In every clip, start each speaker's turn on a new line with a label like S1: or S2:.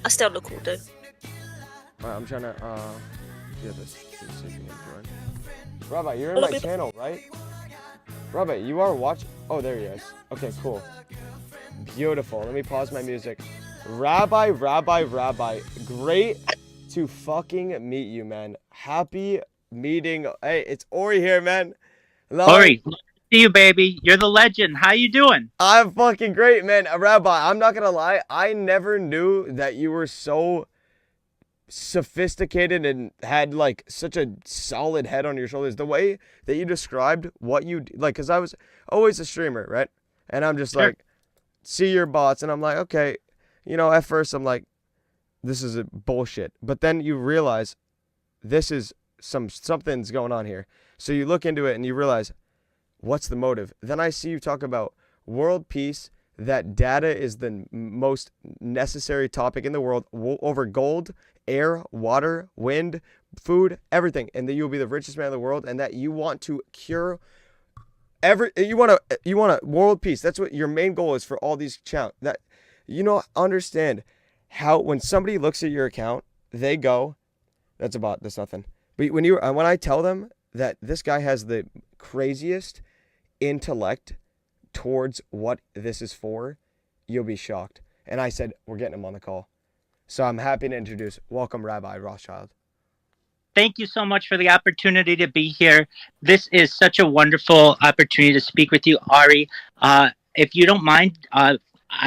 S1: I stay on the call though.
S2: Alright, I'm trying to get this. Let's see if you can join. Rabbi, you're in
S1: Follow
S2: my
S1: me.
S2: channel, right? Rabbi, you are watching. Oh, there he is. Okay, cool. Beautiful. Let me pause my music. Rabbi. Great to fucking meet you, man. Happy meeting. Hey, it's Ori here, man. Hello.
S3: Ori, see you, baby. You're the legend. How you doing?
S2: I'm fucking great, man. Rabbi, I'm not gonna lie. I never knew that you were so sophisticated and had like such a solid head on your shoulders. The way that you described what you like, because I was always a streamer, right? And I'm just
S3: Sure.
S2: like, see your bots, and I'm like, okay, at first I'm like, this is a bullshit, but then you realize this is something's going on here. So you look into it and you realize what's the motive. Then I see you talk about world peace, that data is the most necessary topic in the world over gold, air, water, wind, food, everything, and that you'll be the richest man in the world, and that you want to cure you want to world peace. That's what your main goal is for all these accounts. That understand how when somebody looks at your account, they go, that's nothing. But when I tell them that this guy has the craziest intellect towards what this is for, you'll be shocked. And I said, we're getting him on the call. So I'm happy to introduce, welcome Rabbi Rothschild.
S3: Thank you so much for the opportunity to be here. This is such a wonderful opportunity to speak with you, Ari. If you don't mind,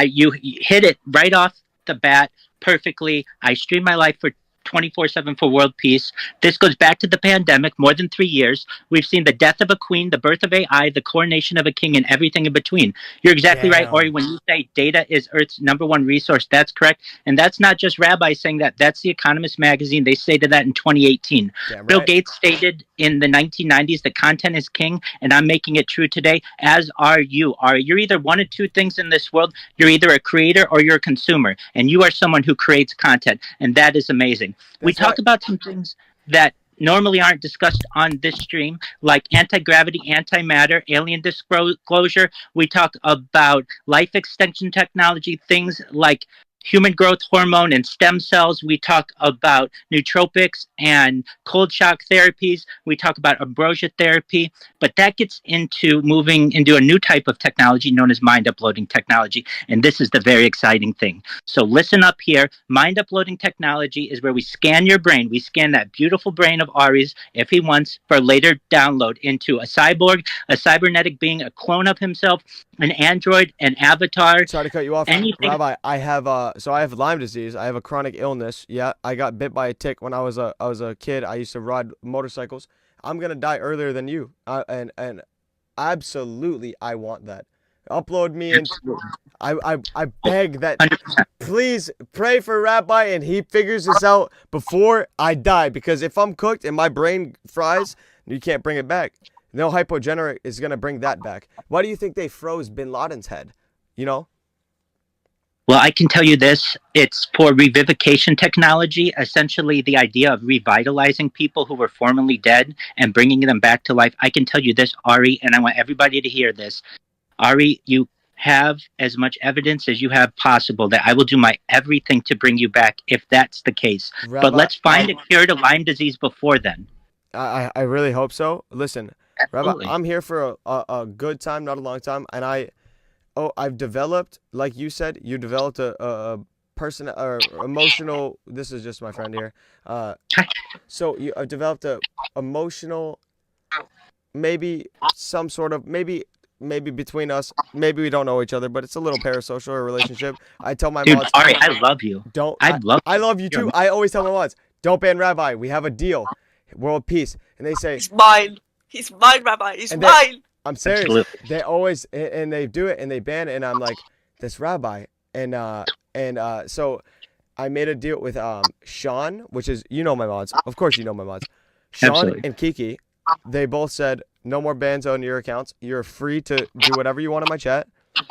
S3: you hit it right off the bat perfectly. I stream my life for 24/7 for world peace. This goes back to the pandemic, more than 3 years. We've seen the death of a queen, the birth of AI, the coronation of a king, and everything in between. You're exactly right, Ori.
S2: Damn.
S3: When you say data is Earth's #1 resource, that's correct. And that's not just Rabbi saying that. That's The Economist magazine. They stated that in 2018.
S2: Damn
S3: Bill
S2: right.
S3: Gates stated in the 1990s that content is king, and I'm making it true today, as are you. You're either one of two things in this world. You're either a creator or you're a consumer, and you are someone who creates content, and that is amazing. We
S2: That's why.
S3: talk about some things that normally aren't discussed on this stream, like anti-gravity, antimatter, alien disclosure. We talk about life extension technology, things like human growth hormone and stem cells. We talk about nootropics and cold shock therapies. We talk about ambrosia therapy, but that gets into moving into a new type of technology known as mind uploading technology. And this is the very exciting thing. So listen up here. Mind uploading technology is where we scan your brain. We scan that beautiful brain of Ari's, if he wants, for later download into a cyborg, a cybernetic being, a clone of himself, an android, an avatar,
S2: Sorry to cut you off,
S3: anything.
S2: Rabbi. I have Lyme disease. I have a chronic illness. Yeah, I got bit by a tick when I was a kid. I used to ride motorcycles. I'm gonna die earlier than you. And absolutely, I want that. Upload me, and I beg that.
S3: 100%.
S2: Please pray for Rabbi, and he figures this out before I die. Because if I'm cooked and my brain fries, you can't bring it back. No hypogenerate is gonna bring that back. Why do you think they froze Bin Laden's head? You know?
S3: Well, I can tell you this. It's for revivication technology, essentially the idea of revitalizing people who were formerly dead and bringing them back to life. I can tell you this, Ari, and I want everybody to hear this. Ari, you have as much evidence as you have possible that I will do my everything to bring you back if that's the case. But
S2: Rabbi,
S3: let's find a cure to Lyme disease before then.
S2: I really hope so. Listen, Rabbi,
S3: Absolutely.
S2: I'm here for a good time, not a long time, and I've developed, like you said, you developed a person or emotional. This is just my friend here. So I've developed a emotional, maybe some sort of maybe between us, maybe we don't know each other, but it's a little parasocial or relationship. I tell my
S3: Dude,
S2: mods,
S3: Ari, I love you.
S2: don't
S3: I love
S2: I love you
S3: you.
S2: too. I always tell my mods, don't ban Rabbi. We have a deal, world peace, and they say,
S1: He's mine. He's mine, Rabbi. He's
S2: And
S1: mine.
S2: I'm serious.
S3: Absolutely.
S2: They always and they do it and they ban it, and I'm like, this Rabbi, and so I made a deal with Sean, which is my mods. Of course you know my mods. Sean
S3: Absolutely.
S2: and Kiki, they both said no more bans on your accounts. You're free to do whatever you want in my chat.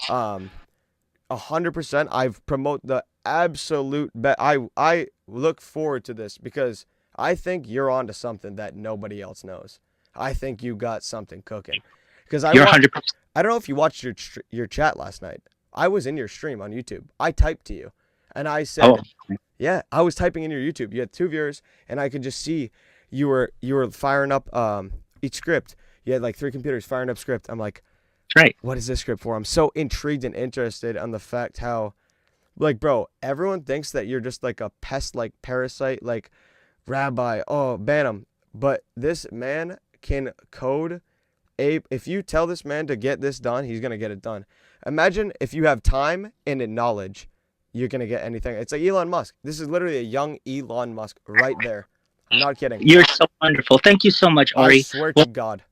S2: 100%. I've promote the absolute bet. I look forward to this because I think you're onto something that nobody else knows. I think you got something cooking. Because
S3: You're 100%.
S2: I don't know if you watched your chat last night. I was in your stream on YouTube. I typed to you, and I said,
S3: Oh,
S2: Yeah, I was typing in your YouTube. You had 2 viewers, and I could just see you were firing up each script. You had like 3 computers firing up script. I'm like,
S3: Right.
S2: what is this script for? I'm so intrigued and interested on the fact how, like, bro, everyone thinks that you're just like a pest, like parasite, like Rabbi. Oh, ban him. But this man can code. If you tell this man to get this done, he's gonna get it done. Imagine if you have time and knowledge, you're gonna get anything. It's like Elon Musk. This is literally a young Elon Musk right there. I'm not kidding.
S3: You're so wonderful. Thank you so much, Ari.
S2: I swear to God.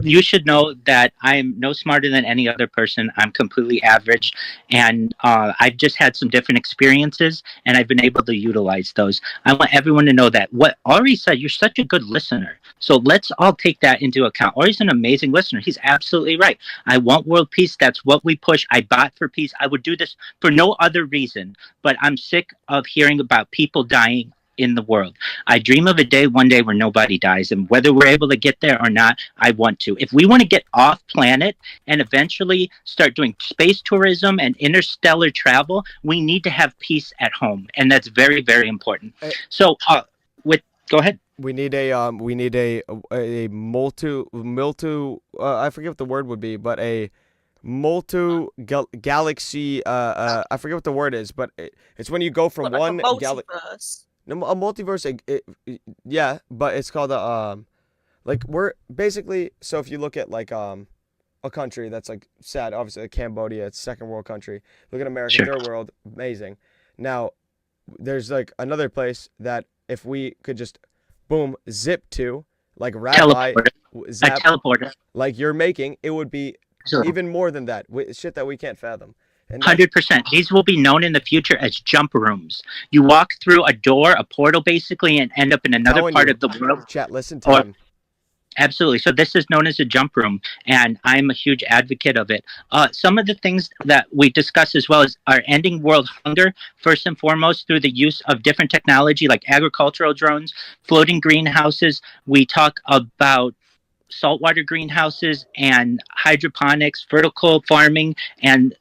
S3: You should know that I'm no smarter than any other person. I'm completely average, and I've just had some different experiences, and I've been able to utilize those. I want everyone to know that. What Ari said, you're such a good listener. So let's all take that into account. Ari's an amazing listener. He's absolutely right. I want world peace. That's what we push. I bought for peace. I would do this for no other reason, but I'm sick of hearing about people dying in the world. I dream of a day, one day, where nobody dies, and whether we're able to get there or not, I want to. If we want to get off planet and eventually start doing space tourism and interstellar travel, we need to have peace at home, and that's very, very important. So, go ahead.
S2: We need a I forget what the word would be, but a galaxy. I forget what the word is, but it's when you go from
S1: Like
S2: one
S1: a
S2: galaxy. No, a multiverse, yeah, but it's called like we're basically, so if you look at like a country that's like sad, obviously like Cambodia, it's a second world country. Look at America,
S3: Sure.
S2: third world, amazing. Now, there's like another place that if we could just boom zip to, like Rabbi zap,
S3: Teleporter.
S2: like you're making, it would be
S3: Sure.
S2: even more than that. Shit that we can't fathom. And
S3: 100%. These will be known in the future as jump rooms. You walk through a door, a portal, basically, and end up in another
S2: telling
S3: part
S2: you,
S3: of the world.
S2: Chat, listen to him.
S3: Absolutely. So this is known as a jump room, and I'm a huge advocate of it. Some of the things that we discuss as well are ending world hunger, first and foremost, through the use of different technology like agricultural drones, floating greenhouses. We talk about saltwater greenhouses and hydroponics, vertical farming, and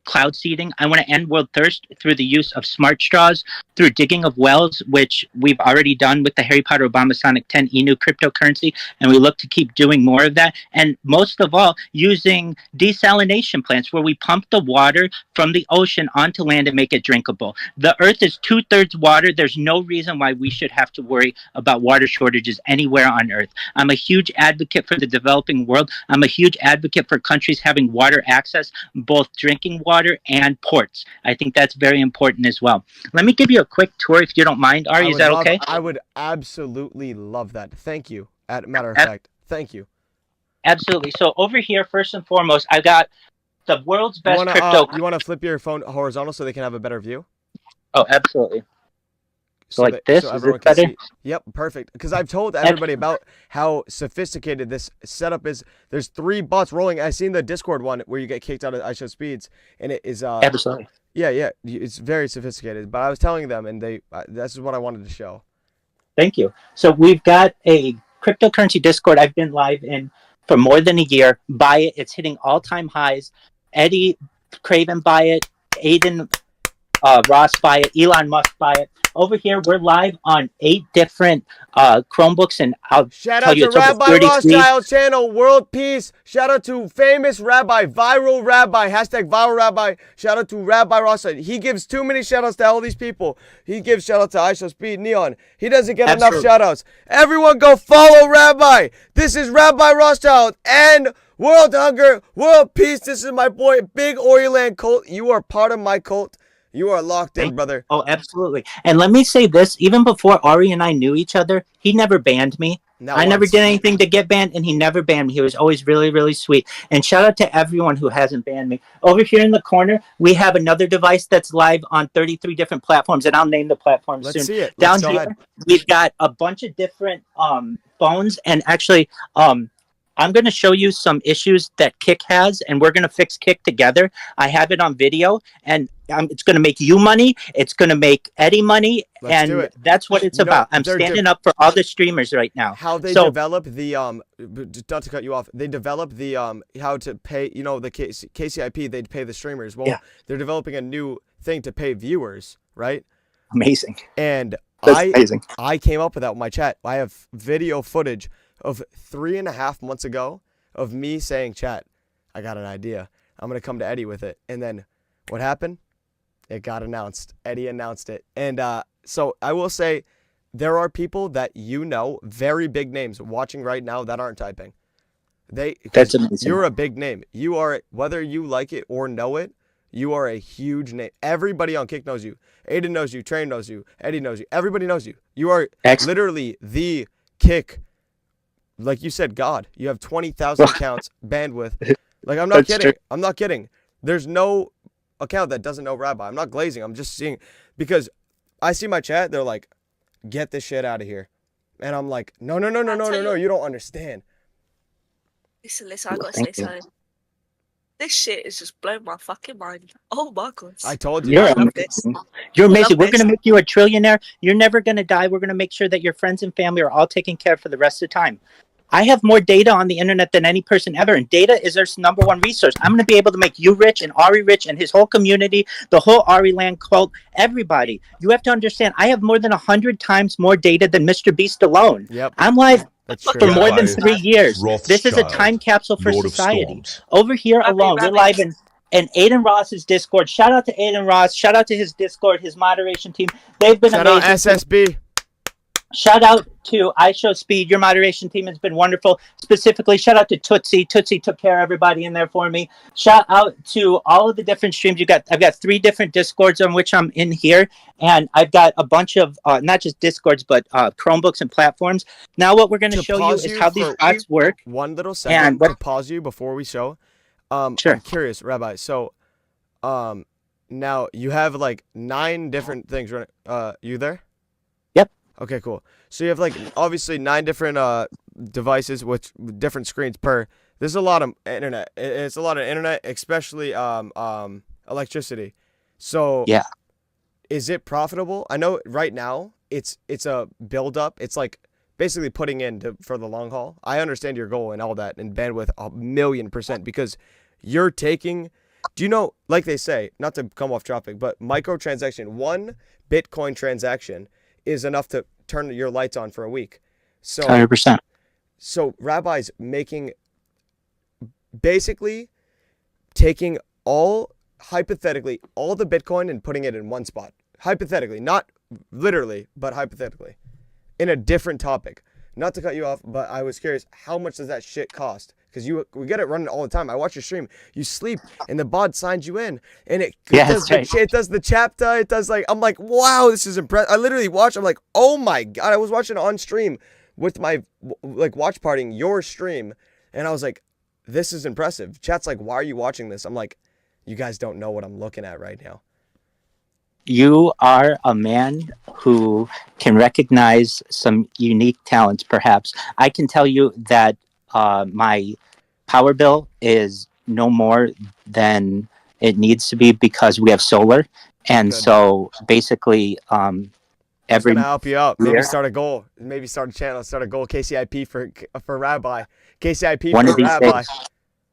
S3: cloud seeding. I want to end world thirst through the use of smart straws, through digging of wells, which we've already done with the Harry Potter Obama Sonic 10 Inu cryptocurrency, and we look to keep doing more of that. And most of all, using desalination plants where we pump the water from the ocean onto land and make it drinkable. The earth is 2/3 water. There's no reason why we should have to worry about water shortages anywhere on earth. I'm a huge advocate for the developing world. I'm a huge advocate for countries having water access, both drinking water and ports. I think that's very important as well. Let me give you a quick tour if you don't mind, Ari. Is that okay?
S2: I would absolutely love that. Thank you. Matter of fact, thank you.
S3: Absolutely. So over here, first and foremost, I got the world's best crypto.
S2: You want to flip your phone horizontal so they can have a better view?
S3: Oh, absolutely. So like this,
S2: so
S3: is
S2: everyone
S3: this
S2: can
S3: better?
S2: see. Yep, perfect. Because I've told everybody about how sophisticated this setup is. There's 3 bots rolling. I seen the Discord one where you get kicked out of iShow Speeds, and it is
S3: Absolutely.
S2: yeah, it's very sophisticated. But I was telling them, and this is what I wanted to show.
S3: Thank you. So we've got a cryptocurrency Discord I've been live in for more than a year. Buy it. It's hitting all-time highs. Eddie Craven buy it. Aiden Ross buy it. Elon Musk buy it. Over here, we're live on 8 different Chromebooks, and I'll
S2: Shout
S3: tell
S2: out
S3: you
S2: to
S3: it's over
S2: Rabbi
S3: 33.
S2: Rothschild channel, World Peace. Shout out to famous Rabbi, Viral Rabbi, #Viral Rabbi. Shout out to Rabbi Rothschild. He gives too many shout outs to all these people. He gives shout out to iShow Speed, Neon. He doesn't get enough shout outs. Everyone go follow Rabbi. This is Rabbi Rothschild and World Hunger, World Peace. This is my boy, Big Orioland Cult. You are part of my cult. You are locked in, brother.
S3: Oh, absolutely. And let me say this, even before Ari and I knew each other, he never banned me. I never did anything to get banned, and he never banned me. He was always really, really sweet. And shout out to everyone who hasn't banned me. Over here in the corner, we have another device that's live on 33 different platforms, and I'll name the platforms soon.
S2: Let's see it.
S3: Down here, we've got a bunch of different phones, and actually, I'm going to show you some issues that Kick has, and we're going to fix Kick together. I have it on video, and it's going to make you money. It's going to make Eddie money, and that's what it's about. I'm standing up for all the streamers right now.
S2: How they develop the not to cut you off, they develop the how to pay. You know, the KCIP, they'd pay the streamers. Well, they're developing a new thing to pay viewers, right?
S3: Amazing.
S2: And
S3: That's amazing.
S2: I came up with that with my chat. I have video footage of 3.5 months ago of me saying, chat, I got an idea. I'm going to come to Eddie with it. And then what happened? It got announced. Eddie announced it. And so I will say there are people that very big names watching right now that aren't typing.
S3: That's amazing.
S2: You're a big name. You are, whether you like it or know it, you are a huge name. Everybody on Kick knows you. Aiden knows you. Train knows you. Eddie knows you. Everybody knows you. You are literally the Kick. Like you said, God. You have 20,000 accounts, bandwidth. Like, I'm not kidding. True. I'm not kidding. There's no account that doesn't know Rabbi. I'm not glazing. I'm just seeing, because I see my chat. They're like, get this shit out of here. And I'm like, no. You don't understand.
S1: Listen, I gotta say something. This shit is just blowing my fucking mind. Oh my god.
S2: I told you.
S3: You're amazing. You're amazing. We're going to make you a trillionaire. You're never going to die. We're going to make sure that your friends and family are all taken care of for the rest of the time. I have more data on the internet than any person ever, and data is our number one resource. I'm going to be able to make you rich and Ari rich and his whole community, the whole Ari land cult, everybody. You have to understand, I have more than 100 times more data than Mr. Beast alone.
S2: Yep.
S3: I'm live for more than 3 years.
S4: Rothschild,
S3: this is a time capsule for
S4: Lord of
S3: society.
S4: Storms.
S3: Over here alone, we're live in Aiden Ross's Discord. Shout out to Aiden Ross. Shout out to his Discord, his moderation team. They've been amazing.
S2: Shout out SSB.
S3: Shout out to iShowSpeed. Your moderation team has been wonderful. Specifically, shout out to Tootsie. Tootsie took care of everybody in there for me. Shout out to all of the different streams. I've got 3 different Discords on which I'm in here. And I've got a bunch of, not just Discords, but Chromebooks and platforms. Now what we're going to show you is how these bots work.
S2: One little second to pause you before we show.
S3: Sure.
S2: I'm curious, Rabbi. So, now you have like 9 different things running. You there?
S3: Yep.
S2: Okay, cool. So you have like obviously 9 different devices with different screens per. There's a lot of internet. It's a lot of internet, especially electricity. So
S3: yeah,
S2: is it profitable? I know right now it's a build up. It's like basically putting in for the long haul. I understand your goal and all that and bandwidth 1,000,000% because you're taking. Do you know, like they say, not to come off topic, but microtransaction, 1 Bitcoin transaction is enough to turn your lights on for a week. So
S3: 100%.
S2: So Rabbi's basically taking hypothetically all the Bitcoin and putting it in one spot. Hypothetically, not literally, but hypothetically, in a different topic. Not to cut you off, but I was curious, how much does that shit cost? Because we get it running all the time. I watch your stream. You sleep, and the bot signs you in, and it does the chapter. It does like, I'm like, wow, this is impressive. I literally watch. I'm like, oh my god. I was watching on stream with my watch partying your stream, and I was like, this is impressive. Chat's like, why are you watching this? I'm like, you guys don't know what I'm looking at right now.
S3: You are a man who can recognize some unique talents, perhaps. I can tell you that my power bill is no more than it needs to be because we have solar. And so basically,
S2: I'm gonna help you out. Maybe start a goal. Maybe start a channel. Start a goal. KCIP for Rabbi. KCIP for Rabbi.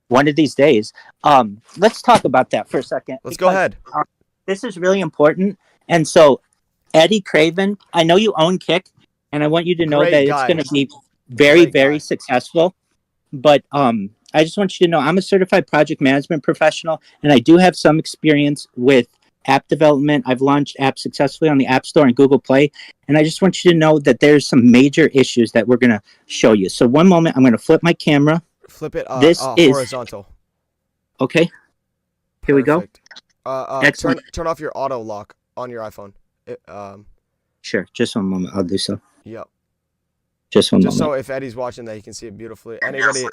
S3: One of these days. Let's talk about that for a second.
S2: Let's go ahead.
S3: This is really important. And so, Eddie Craven, I know you own Kick, and I want you to know that it's going to be very, very successful. But I just want you to know I'm a certified project management professional, and I do have some experience with app development. I've launched apps successfully on the App Store and Google Play. And I just want you to know that there's some major issues that we're going to show you. So one moment, I'm going to flip my camera.
S2: Flip it horizontal.
S3: Okay. Here we go.
S2: Turn off your auto lock on your iPhone.
S3: Sure. Just one moment. I'll do so.
S2: Yep.
S3: Just one moment.
S2: So if Eddie's watching that, he can see it beautifully. Anybody,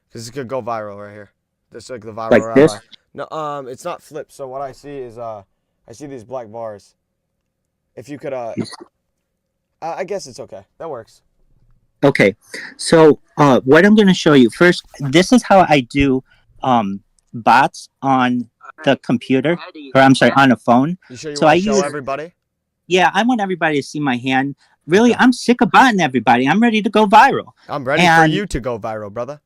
S2: because this could go viral right here. This like the viral.
S3: Like this?
S2: No, it's not flipped. So what I see is I see these black bars. If you could I guess it's okay. That works.
S3: Okay. So what I'm going to show you first, this is how I do bots on the computer, or I'm sorry, on a phone.
S2: You sure you want to show everybody?
S3: Yeah, I want everybody to see my hand. Really, I'm sick of botting everybody. I'm ready to go viral.
S2: I'm ready for you to go viral, brother.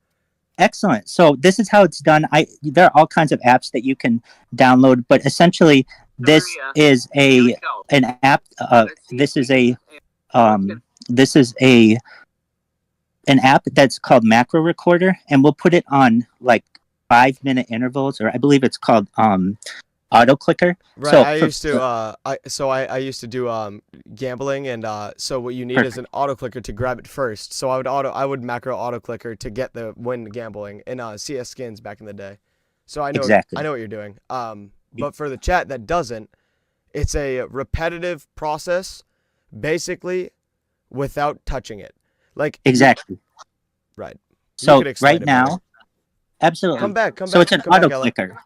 S3: Excellent. So this is how it's done. There are all kinds of apps that you can download, but essentially this is an app. This is an app that's called Macro Recorder, and we'll put it on like 5-minute intervals, or I believe it's called auto clicker.
S2: Right.
S3: So
S2: I used to do gambling, and so what you need is an auto clicker to grab it first. So I would macro auto clicker to get the win gambling in CS skins back in the day. So I know
S3: Exactly.
S2: I know what you're doing. But for the chat that doesn't, it's a repetitive process, basically, without touching it. Like
S3: Exactly.
S2: right.
S3: So right now, absolutely.
S2: Come back.
S3: So it's an auto clicker.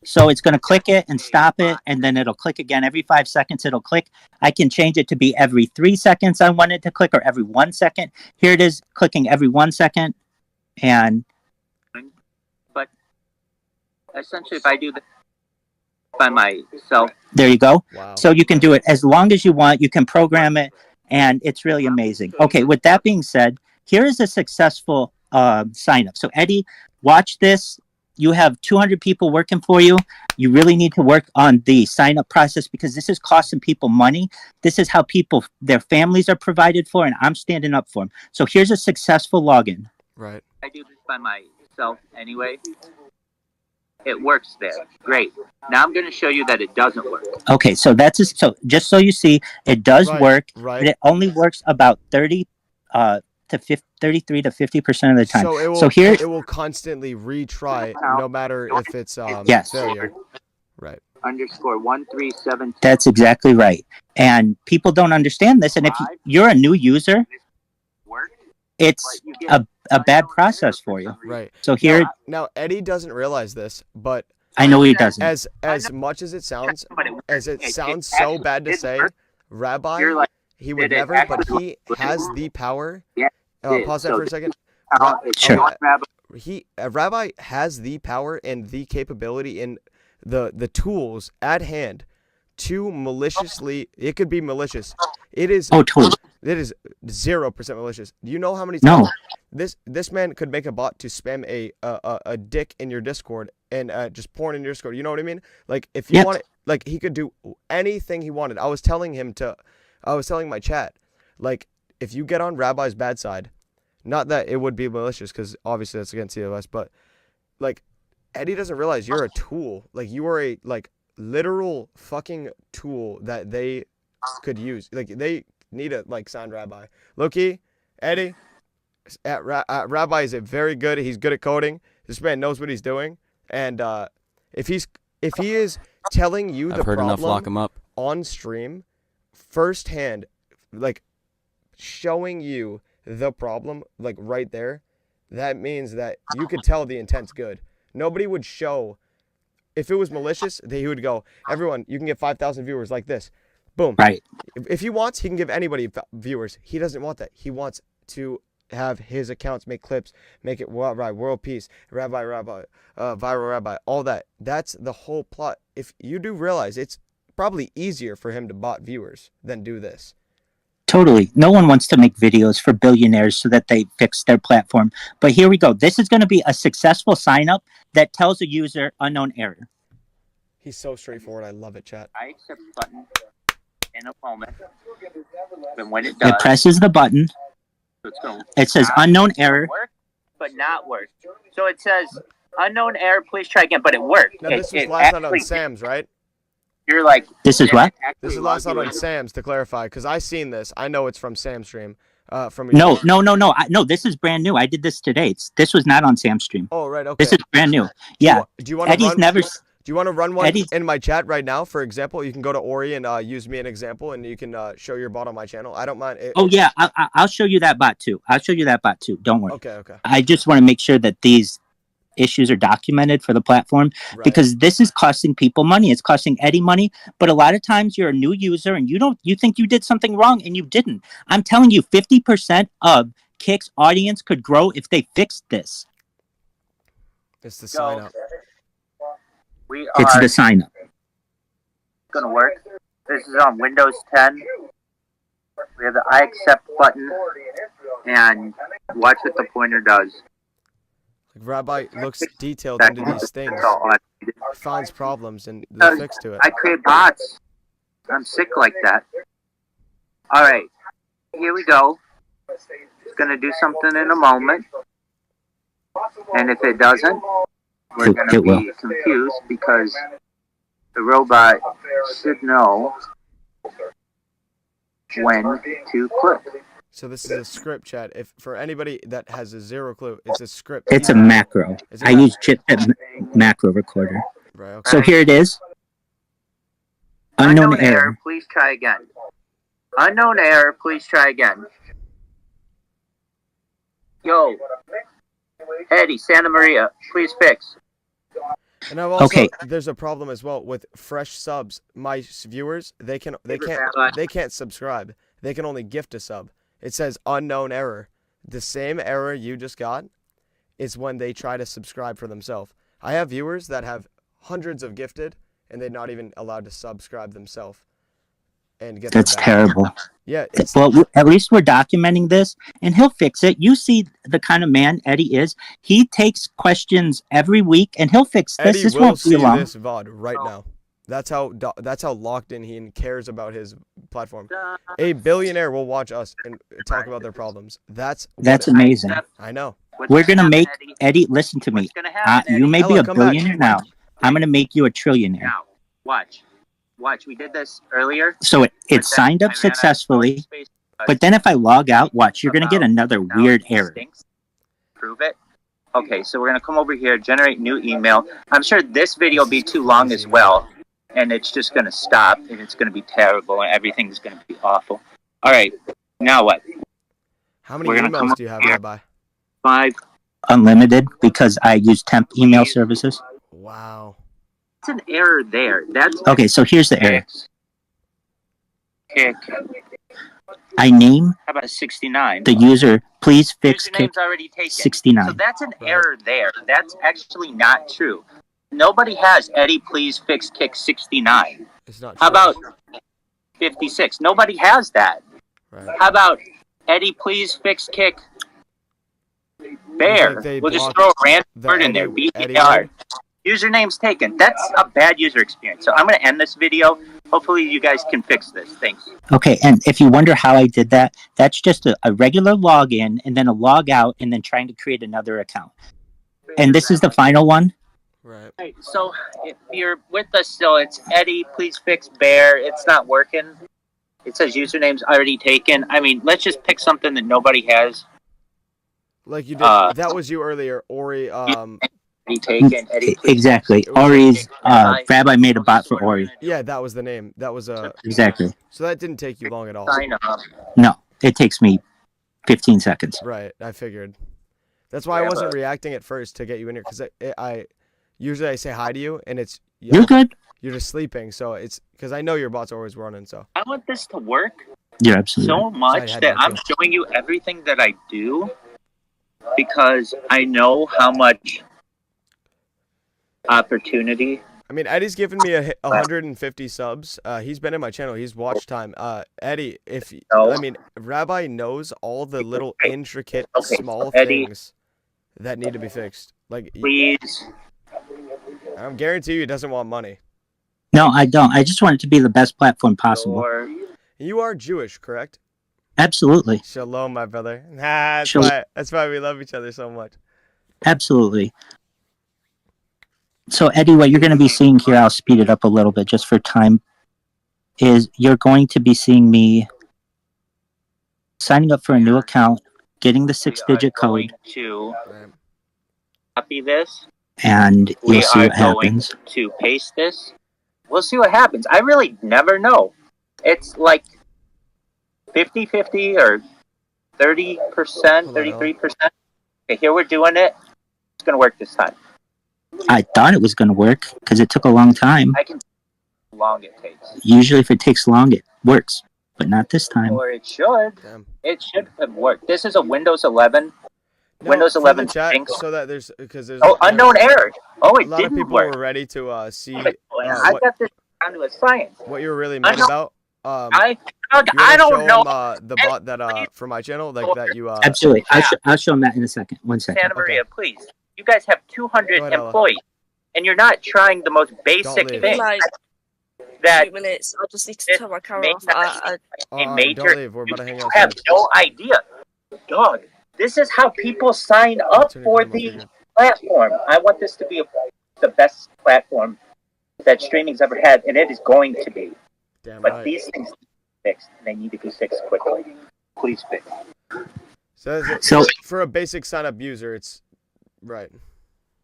S3: So it's going to click it and stop it, and then it'll click again. Every 5 seconds, it'll click. I can change it to be every 3 seconds I want it to click, or every 1 second. Here it is, clicking every 1 second. And but essentially, if I do this by myself, there you go.
S2: Wow.
S3: So you can do it as long as you want. You can program it, and it's really amazing. Okay, with that being said, here is a successful sign up. So Eddie, watch this. You have 200 people working for you. You really need to work on the sign up process, because this is costing people money. This is how their families are provided for, and I'm standing up for them. So here's a successful login.
S2: Right.
S3: I do this by myself anyway. It works there. Great. Now I'm going to show you that it doesn't work. Okay, so so just so you see, it does work, but it only works about 33 to 50% of the time.
S2: So it will constantly retry, no matter if it's failure. Right.
S3: _137. That's exactly right. And people don't understand this. And if you're a new user, it's a bad process for you.
S2: Right.
S3: So here
S2: now Eddie doesn't realize this, but
S3: I know he doesn't.
S2: As much as it sounds so bad to say, Rabbi, he would never, but he has the power. Pause that for a second.
S3: Sure.
S2: Rabbi has the power and the capability and the tools at hand to maliciously. It could be malicious. It is.
S3: Oh, totally.
S2: It is 0% malicious. Do you know how many times this man could make a bot to spam a dick in your Discord and just porn in your Discord? You know what I mean? Like if you want it, like he could do anything he wanted. I was telling my chat, like if you get on Rabbi's bad side, not that it would be malicious because obviously that's against COS, but like Eddie doesn't realize you're a tool. Like you are a literal fucking tool that they could use. Like they need to sign Rabbi. Loki, Eddie, Rabbi is very good. He's good at coding. This man knows what he's doing, and if he is telling you the problem,
S4: lock him up
S2: on stream, firsthand, showing you the problem, right there, that means that you could tell the intent's good. Nobody would show. If it was malicious, he would go, everyone, you can get 5,000 viewers like this. Boom.
S3: Right.
S2: If he wants, he can give anybody viewers. He doesn't want that. He wants to have his accounts make clips, make it world peace, Rabbi, viral Rabbi, all that. That's the whole plot. If you do realize, it's probably easier for him to bot viewers than do this.
S3: Totally. No one wants to make videos for billionaires so that they fix their platform. But here we go. This is going to be a successful sign up that tells a user unknown error.
S2: He's so straightforward. I love it, chat.
S3: I accept the button in a moment. And when it does, it presses the button. It says unknown error.
S5: Work, but not work. So it says unknown error, please try again, but it worked.
S2: Now this was last night on Sam's, right?
S5: You're like,
S3: this is what?
S2: This is last night on Sam's, to clarify, because I seen this. I know it's from Sam's stream.
S3: No. This is brand new. I did this today. This was not on Sam's stream.
S2: Oh, right. Okay.
S3: This is brand new. Yeah.
S2: Do you want to run one in my chat right now? For example, you can go to Ori and use me an example, and you can show your bot on my channel. I don't mind.
S3: Yeah, I'll show you that bot too. Don't worry.
S2: Okay.
S3: I just want to make sure that these issues are documented for the platform, because this is costing people money. It's costing Eddie money, but a lot of times you're a new user and you think you did something wrong and you didn't. I'm telling you, 50% of Kick's audience could grow if they fixed this.
S2: It's the sign up.
S3: It's the sign up.
S5: Gonna work. This is on Windows 10. We have the I accept button, and watch what the pointer does.
S2: Rabbi looks detailed into these things. finds problems and the fix to it.
S5: I create bots. I'm sick like that. All right, here we go. It's gonna do something in a moment, and if it doesn't, we're gonna be confused because the robot should know when to click.
S2: So this is a script, chat. If for anybody that has a zero clue, it's a script.
S3: It's a macro. I use chipset macro recorder.
S2: Right, okay.
S3: So here it is. Unknown error.
S5: Please try again. Unknown error. Please try again. Yo, Eddie, Santa Maria, please fix.
S2: And I've also there's a problem as well with fresh subs. My viewers, they can't subscribe. They can only gift a sub. It says unknown error. The same error you just got is when they try to subscribe for themselves. I have viewers that have hundreds of gifted and they're not even allowed to subscribe themselves and get.
S3: That's terrible.
S2: Yeah.
S3: Well, at least we're documenting this, and he'll fix it. You see the kind of man Eddie is. He takes questions every week, and he'll fix this.
S2: Eddie
S3: this
S2: will
S3: won't be
S2: see
S3: long.
S2: this VOD right now. That's how locked in he cares about his platform. A billionaire will watch us and talk about their problems. That's
S3: amazing.
S2: I know.
S3: We're gonna make Eddie listen to me. You may be a billionaire now. I'm gonna make you a trillionaire.
S5: Now, watch. We did this earlier.
S3: So it signed up successfully, but then if I log out, watch, you're gonna get another weird error.
S5: Prove it. Okay, so we're gonna come over here, generate new email. I'm sure this video will be too long as well, and it's just gonna stop, and it's gonna be terrible, and everything's gonna be awful. All right, now what?
S2: How many emails do you have, Rabbi?
S5: 5.
S3: Unlimited, because I use temp email services.
S2: Wow.
S5: That's an error there. That's
S3: okay. So here's the error.
S5: Kick.
S3: I name.
S5: How about a 69?
S3: The user. Please fix kick.
S5: Already taken.
S3: 69.
S5: So that's an error there. That's actually not true. Nobody has Eddie. Please fix kick 69.
S2: It's not true.
S5: How about 56? Nobody has that.
S2: Right.
S5: How about Eddie? Please fix kick bear. We'll just throw a random word in there. BAR. Username's taken. That's a bad user experience. So I'm going to end this video. Hopefully you guys can fix this. Thanks.
S3: Okay, and if you wonder how I did that, that's just a regular login and then a log out and then trying to create another account. And this is the final one.
S2: Right.
S5: So if you're with us still, it's Eddie, please fix bear. It's not working. It says username's already taken. I mean, let's just pick something that nobody has.
S2: Like you did. That was you earlier, Ori.
S5: Taken. Eddie,
S3: exactly. Ori's Rabbi made a bot for Ori.
S2: Yeah, that was the name. That was
S3: exactly.
S2: So that didn't take you long at all.
S5: Sign up.
S3: No, it takes me 15 seconds.
S2: Right, I figured. That's why I wasn't reacting at first to get you in here, because I usually I say hi to you and it's
S3: you're good.
S2: You're just sleeping, so it's because I know your bot's always running. So
S5: I want this to work.
S3: Yeah, absolutely.
S5: So much that I'm showing you everything that I do because I know how much opportunity.
S2: I mean, Eddie's given me 150 subs. He's been in my channel. He's watch time. Eddie, I mean, Rabbi knows all the little intricate small things that need to be fixed. Like,
S5: please.
S2: I guarantee you he doesn't want money.
S3: No, I don't. I just want it to be the best platform possible.
S2: You are Jewish, correct?
S3: Absolutely.
S2: Shalom, my brother. That's why we love each other so much.
S3: Absolutely. So, Eddie, what you're going to be seeing here, I'll speed it up a little bit just for time, is you're going to be seeing me signing up for a new account, getting the 6-digit code.
S5: To copy this.
S3: And you'll see what happens.
S5: To paste this. We'll see what happens. I really never know. It's like 50-50 or 30%, 33%. Okay, here we're doing it. It's going to work this time.
S3: I thought it was going to work because it took a long time.
S5: I can tell how long it takes.
S3: Usually if it takes long, it works. But not this time.
S5: Or it should.
S2: Damn.
S5: It should have worked. This is a Windows 11.
S2: No,
S5: Windows 11
S2: chat, so that there's
S5: unknown error. Oh, it
S2: a lot
S5: didn't
S2: of people
S5: work.
S2: were ready to see.
S5: I got this down to a science.
S2: What you were really mad about?
S5: I
S2: don't
S5: know.
S2: The bot that for my channel, like that you.
S3: Absolutely, I'll show him that in a second. 1 second.
S5: Santa Maria, please. You guys have 200 employees.
S3: and you're not trying the most basic
S2: leave.
S3: thing.
S1: Like
S3: That
S1: 2 minutes. I just need to turn my camera off.
S3: a major.
S2: Don't leave. We're about to hang out.
S3: You have no idea, dog. This is how people sign up for the platform. I want this to be the best platform that streaming's ever had, and it is going to be.
S2: Damn
S3: But
S2: right.
S3: these things need to be fixed. They need to be fixed quickly. Please fix.
S2: So for a basic sign-up user, it's right.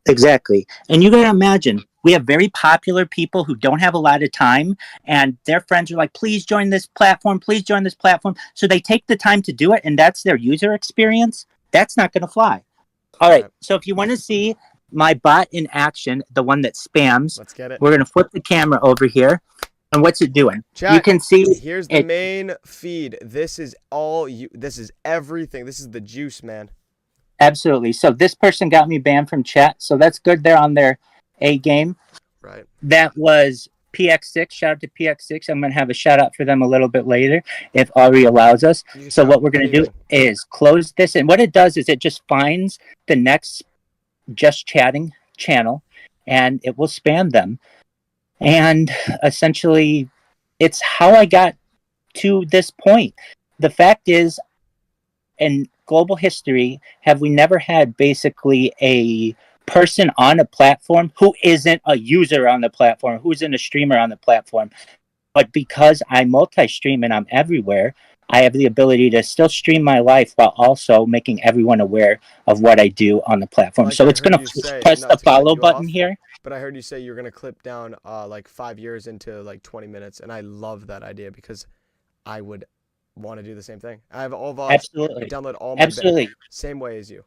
S3: Exactly. And you got to imagine, we have very popular people who don't have a lot of time, and their friends are like, please join this platform. Please join this platform. So they take the time to do it, and that's their user experience. That's not going to fly. All right. So if you want to see my bot in action, the one that spams,
S2: let's get it.
S3: We're going to flip the camera over here. And what's it doing?
S2: Chat,
S3: you can see.
S2: Here's the main feed. This is all you. This is everything. This is the juice, man.
S3: Absolutely. So this person got me banned from chat. So that's good. They're on their A game.
S2: Right.
S3: That was PX6. Shout out to PX6. I'm going to have a shout out for them a little bit later if Ari allows us. So what we're going to do is close this. And what it does is it just finds the next just chatting channel and it will spam them. And essentially, it's how I got to this point. The fact is, in global history, have we never had basically a person on a platform who isn't a user on the platform, who isn't a streamer on the platform? But because I multi-stream and I'm everywhere, I have the ability to still stream my life while also making everyone aware of what I do on the platform.
S2: Like
S3: so it's going to press the follow button here.
S2: But I heard you say you're going to clip down like 5 years into like 20 minutes. And I love that idea because I would want to do the same thing. I have all VODs.
S3: Absolutely.
S2: Download all my
S3: Absolutely.
S2: Same way as you.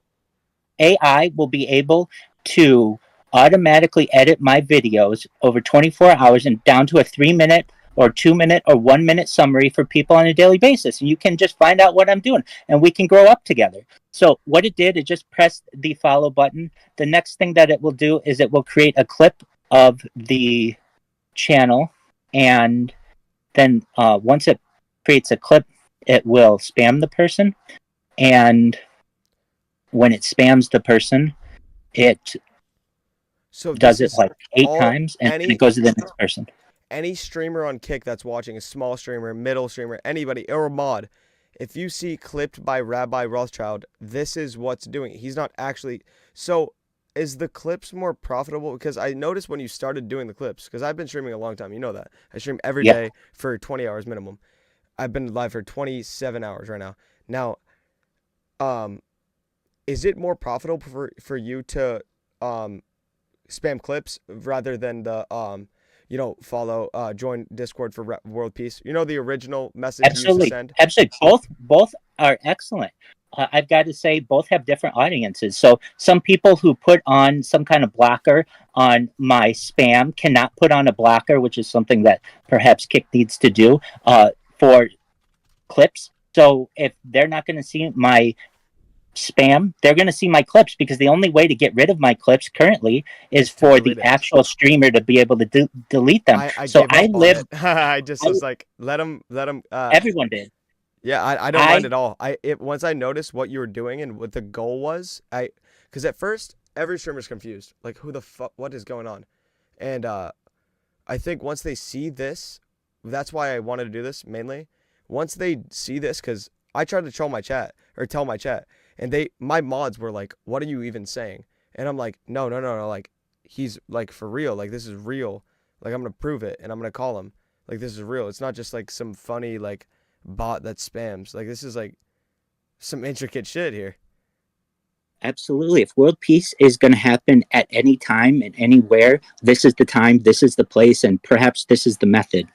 S3: AI will be able to automatically edit my videos over 24 hours and down to a 3-minute or 2-minute or 1-minute summary for people on a daily basis. And you can just find out what I'm doing and we can grow up together. So what it did, it just pressed the follow button. The next thing that it will do is it will create a clip of the channel. And then once it creates a clip, it will spam the person. And when it spams the person, it does it like 8 times and then it goes to the next person.
S2: Any streamer on Kick that's watching, a small streamer, middle streamer, anybody, or a mod, if you see clipped by RabbiRothschild, this is what's doing. He's not actually. So is the clips more profitable? Because I noticed when you started doing the clips, because I've been streaming a long time. You know that. I stream every day for 20 hours minimum. I've been live for 27 hours right now. Now, is it more profitable for you to spam clips rather than the follow, join Discord for world peace? You know, the original message you used to send?
S3: Absolutely. Both are excellent. I've got to say both have different audiences. So some people who put on some kind of blocker on my spam cannot put on a blocker, which is something that perhaps Kick needs to do for clips. So if they're not going to see my spam, they're going to see my clips, because the only way to get rid of my clips currently is for the actual streamer to be able to delete them. I
S2: just was like, let them
S3: everyone did.
S2: Yeah, I don't mind at all. Once I noticed what you were doing and what the goal was, because at first every streamer's confused, like who the fuck, what is going on? And I think once they see this, that's why I wanted to do this mainly. Once they see this, because I tried to tell my chat, and my mods were like, what are you even saying? And I'm like, no, like, he's like, for real, like, this is real, like, I'm gonna prove it, and I'm gonna call him, like, this is real. It's not just like some funny like bot that spams. Like, this is like some intricate shit here.
S3: Absolutely. If world peace is going to happen at any time and anywhere, this is the time, this is the place, and perhaps this is the method.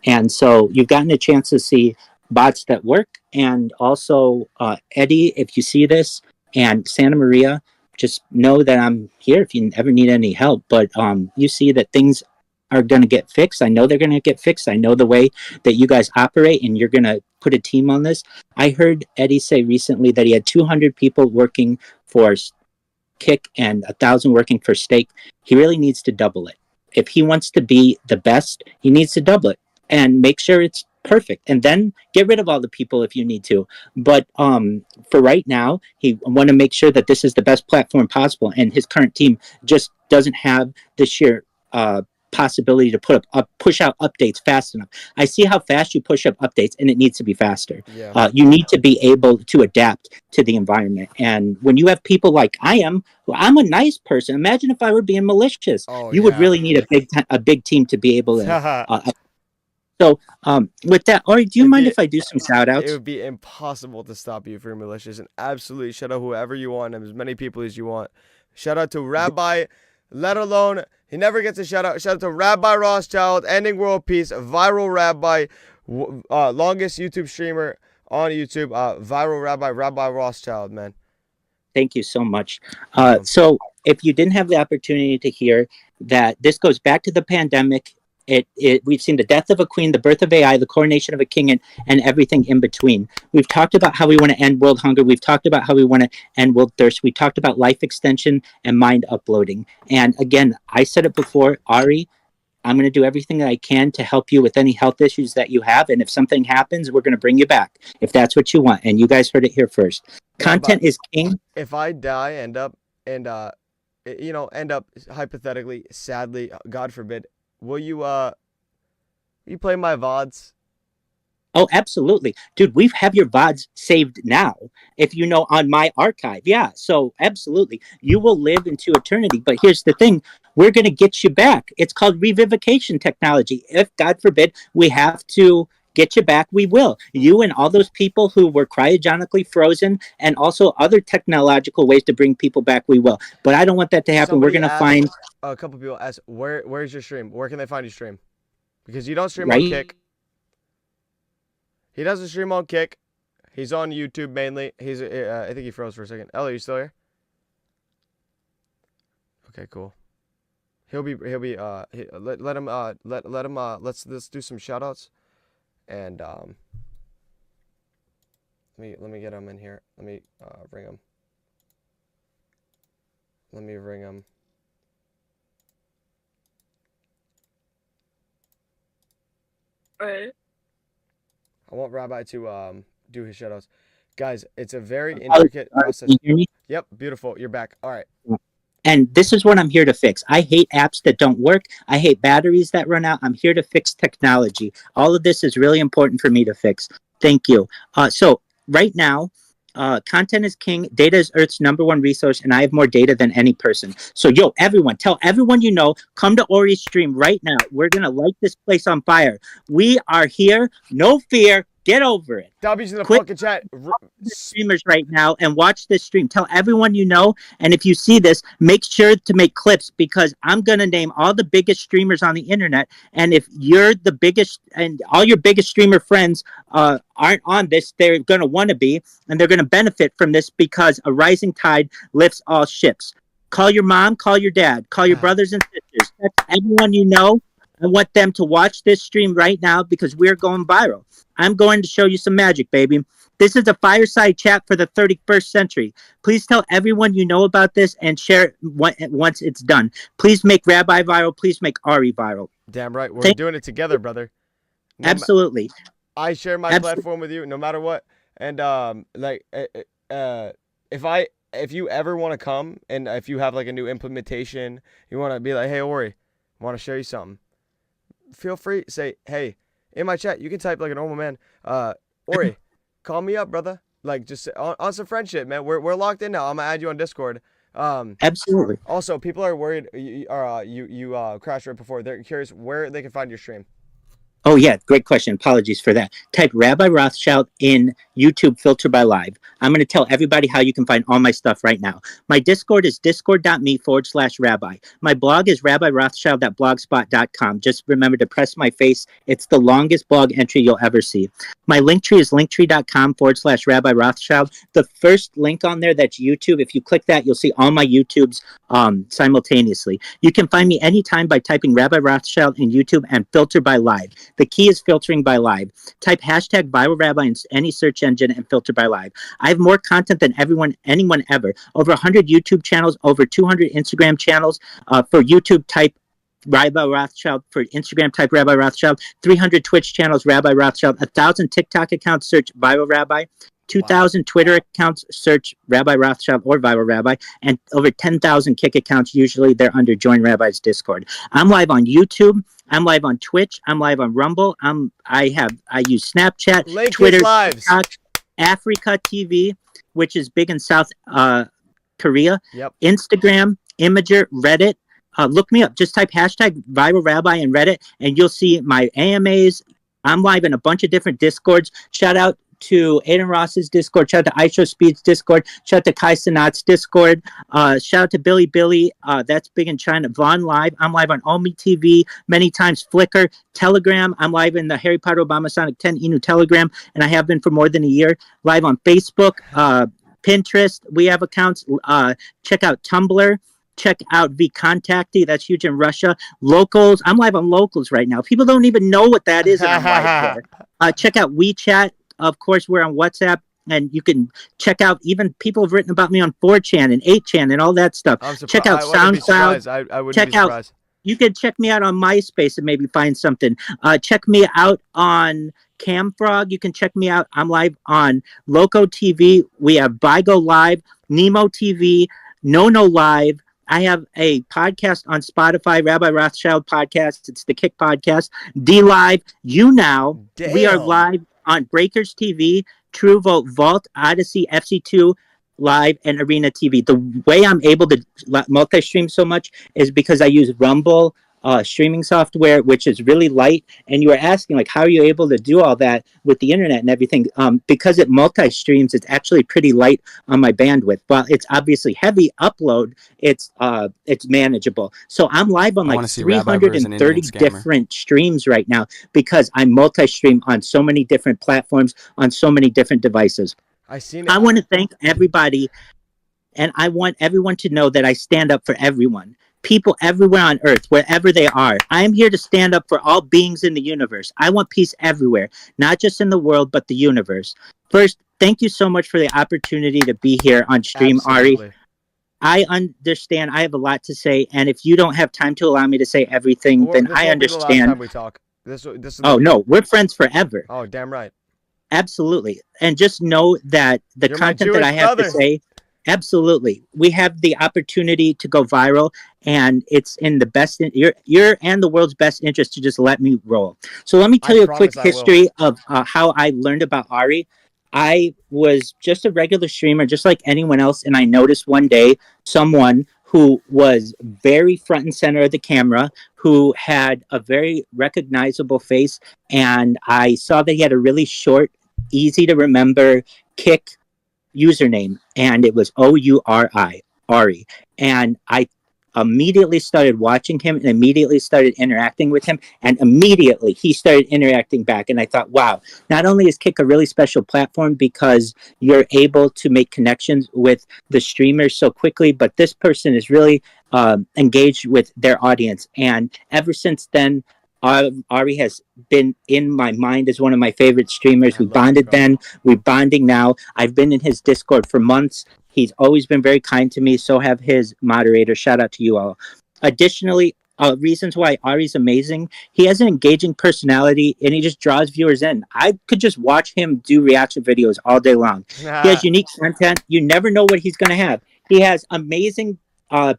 S3: And so you've gotten a chance to see bots that work. And also, Eddie, if you see this, and Santa Maria, just know that I'm here if you ever need any help. But you see that things are going to get fixed. I know they're going to get fixed. I know the way that you guys operate, and you're going to put a team on this. I heard Eddie say recently that he had 200 people working for Kick and 1,000 working for Stake. He really needs to double it. If he wants to be the best, he needs to double it and make sure it's Perfect. And then get rid of all the people if you need to. But for right now, he want to make sure that this is the best platform possible. And his current team just doesn't have the sheer possibility to push out updates fast enough. I see how fast you push up updates, and it needs to be faster.
S2: Yeah.
S3: You need to be able to adapt to the environment. And when you have people like I am, well, I'm a nice person. Imagine if I were being malicious.
S2: Oh,
S3: You would
S2: yeah.
S3: really need a big team to be able to. So, with that, Ori, do you
S2: It'd
S3: mind
S2: be-
S3: if I do some shout
S2: It
S3: outs?
S2: would be impossible to stop you if you're malicious, and absolutely shout out whoever you want and as many people as you want. Shout out to Rabbi, let alone he never gets a shout out. Shout out to Rabbi Rothschild, ending world peace, viral rabbi, longest YouTube streamer on YouTube, viral Rabbi Rothschild, man.
S3: Thank you so much.
S2: Welcome.
S3: So, if you didn't have the opportunity to hear that, this goes back to the pandemic. We've seen the death of a queen, the birth of AI, the coronation of a king, and everything in between. We've talked about how we want to end world hunger. We've talked about how we want to end world thirst. We talked about life extension and mind uploading. And again, I said it before, Ari, I'm going to do everything that I can to help you with any health issues that you have. And if something happens, we're going to bring you back if that's what you want. And you guys heard it here first. Content is king.
S2: If I die, end up hypothetically, sadly, God forbid, will you play my VODs?
S3: Oh, absolutely. Dude, we have your VODs saved now, if you know, on my archive. Yeah, so absolutely. You will live into eternity. But here's the thing. We're going to get you back. It's called revivification technology. If, God forbid, we have to get you back, we will. You and all those people who were cryogenically frozen and also other technological ways to bring people back, we will. But I don't want that to happen.
S2: Somebody
S3: We're going to
S2: asked-
S3: find...
S2: A couple people ask, where's your stream? Where can they find you stream? Because you don't stream
S3: Right.
S2: on Kick. He doesn't stream on Kick. He's on YouTube mainly. He's I think he froze for a second. Ellie, you still here? Okay, cool. Let him let's do some shout outs. And let me get him in here. Let me ring him. Let me ring him.
S1: Right.
S2: I want Rabbi to do his shoutouts. Guys, it's a very intricate process.
S3: Can you hear me?
S2: Yep, beautiful. You're back. All right.
S3: And this is what I'm here to fix. I hate apps that don't work. I hate batteries that run out. I'm here to fix technology. All of this is really important for me to fix. Thank you. So right now, content is king. Data is Earth's #1 resource, and I have more data than any person. So, everyone, tell everyone you know, come to Ori's stream right now. We're going to light this place on fire. We are here. No fear. Get over it.
S2: W's in the
S3: Quit
S2: fucking chat.
S3: the streamers right now and watch this stream. Tell everyone you know, and if you see this, make sure to make clips, because I'm going to name all the biggest streamers on the internet, and if you're the biggest and all your biggest streamer friends aren't on this, they're going to want to be, and they're going to benefit from this, because a rising tide lifts all ships. Call your mom, call your dad, call your brothers and sisters, text everyone you know. I want them to watch this stream right now, because we're going viral. I'm going to show you some magic, baby. This is a fireside chat for the 31st century. Please tell everyone you know about this and share it once it's done. Please make Rabbi viral. Please make Ari viral.
S2: Damn right. We're doing it together, brother.
S3: Absolutely.
S2: I share my platform with you no matter what. And if you ever want to come, and if you have like a new implementation, you want to be like, hey, Ori, I want to show you something. Feel free, say, hey, in my chat, you can type like a normal man. Ori, call me up, brother. Like, just on some friendship, man. We're locked in now. I'm gonna add you on Discord.
S3: Absolutely.
S2: Also, people are worried you crashed right before. They're curious where they can find your stream.
S3: Oh, yeah. Great question. Apologies for that. Type Rabbi Rothschild in YouTube filter by live. I'm going to tell everybody how you can find all my stuff right now. My Discord is discord.me/rabbi. My blog is rabbirothschild.blogspot.com. Just remember to press my face. It's the longest blog entry you'll ever see. My linktree is linktree.com/Rabbi Rothschild. The first link on there, that's YouTube. If you click that, you'll see all my YouTubes simultaneously. You can find me anytime by typing Rabbi Rothschild in YouTube and filter by live. The key is filtering by live. Type hashtag viral rabbi in any search engine and filter by live. I have more content than anyone ever. Over 100 YouTube channels, over 200 Instagram channels. For YouTube, type Rabbi Rothschild. For Instagram, type Rabbi Rothschild. 300 Twitch channels, Rabbi Rothschild. 1,000 TikTok accounts, search Viral Rabbi. 2,000 Twitter accounts, search Rabbi Rothschild or Viral Rabbi. And over 10,000 Kick accounts, usually they're under Join Rabbi's Discord. I'm live on YouTube. I'm live on Twitch. I'm live on Rumble. I use Snapchat,
S2: Link
S3: Twitter,
S2: his lives.
S3: TikTok, Africa TV, which is big in South Korea.
S2: Yep.
S3: Instagram, Imager, Reddit. Look me up. Just type hashtag Viral Rabbi in Reddit, and you'll see my AMAs. I'm live in a bunch of different Discords. Shout out to Aiden Ross's Discord. Shout out to iShow Speed's Discord. Shout out to Kai Sanat's Discord. Shout out to Billy. That's big in China. Vaughn Live. I'm live on Omi TV, many times Flickr, Telegram. I'm live in the Harry Potter Obama Sonic 10 Inu Telegram, and I have been for more than a year. Live on Facebook, Pinterest. We have accounts. Check out Tumblr. Check out VKontakte. That's huge in Russia. Locals. I'm live on Locals right now. People don't even know what that is. And I'm live there. Check out WeChat. Of course, we're on WhatsApp. And you can check out, even people have written about me on 4chan and 8chan and all that stuff. Check out SoundCloud.
S2: I wouldn't
S3: check
S2: be surprised.
S3: You can check me out on MySpace and maybe find something. Check me out on Camfrog. You can check me out. I'm live on Loco TV. We have Bigo Live, Nemo TV, No Live. I have a podcast on Spotify, Rabbi Rothschild Podcast. It's the Kick Podcast. D Live, You Now.
S2: Damn.
S3: We are live on Breakers TV, True Vote, Vault, Odyssey, FC2 Live, and Arena TV. The way I'm able to multi-stream so much is because I use Rumble streaming software, which is really light. And you were asking, like, how are you able to do all that with the internet and everything? Because it multi-streams, it's actually pretty light on my bandwidth. While it's obviously heavy upload, it's manageable. So I'm live on like 330 different streams right now because I multi-stream on so many different platforms, on so many different devices. I want to thank everybody, and I want everyone to know that I stand up for everyone. People everywhere on earth, wherever they are. I am here to stand up for all beings in the universe. I want peace everywhere, not just in the world, but the universe. First, thank you so much for the opportunity to be here on stream,
S2: Absolutely.
S3: Ari. I understand I have a lot to say, and if you don't have time to allow me to say everything, then I understand.
S2: This won't be the last time we talk. This
S3: no, we're friends forever.
S2: Oh, damn right.
S3: Absolutely. And just know that the content that I have to say, absolutely. We have the opportunity to go viral, and it's in the best, your and the world's best interest to just let me roll. So let me tell you a quick history of how I learned about Ari. I was just a regular streamer, just like anyone else, and I noticed one day someone who was very front and center of the camera, who had a very recognizable face, and I saw that he had a really short, easy to remember Kick username, and it was OURI, Ari. And I immediately started watching him and immediately started interacting with him, and immediately he started interacting back. And I thought, wow, not only is Kick a really special platform because you're able to make connections with the streamers so quickly, but this person is really engaged with their audience. And ever since then, Ari has been in my mind as one of my favorite streamers. We bonded then, we're bonding now. I've been in his Discord for months. He's always been very kind to me. So have his moderators. Shout out to you all. Additionally, reasons why Ari's amazing. He has an engaging personality and he just draws viewers in. I could just watch him do reaction videos all day long. He has unique content. You never know what he's going to have. He has amazing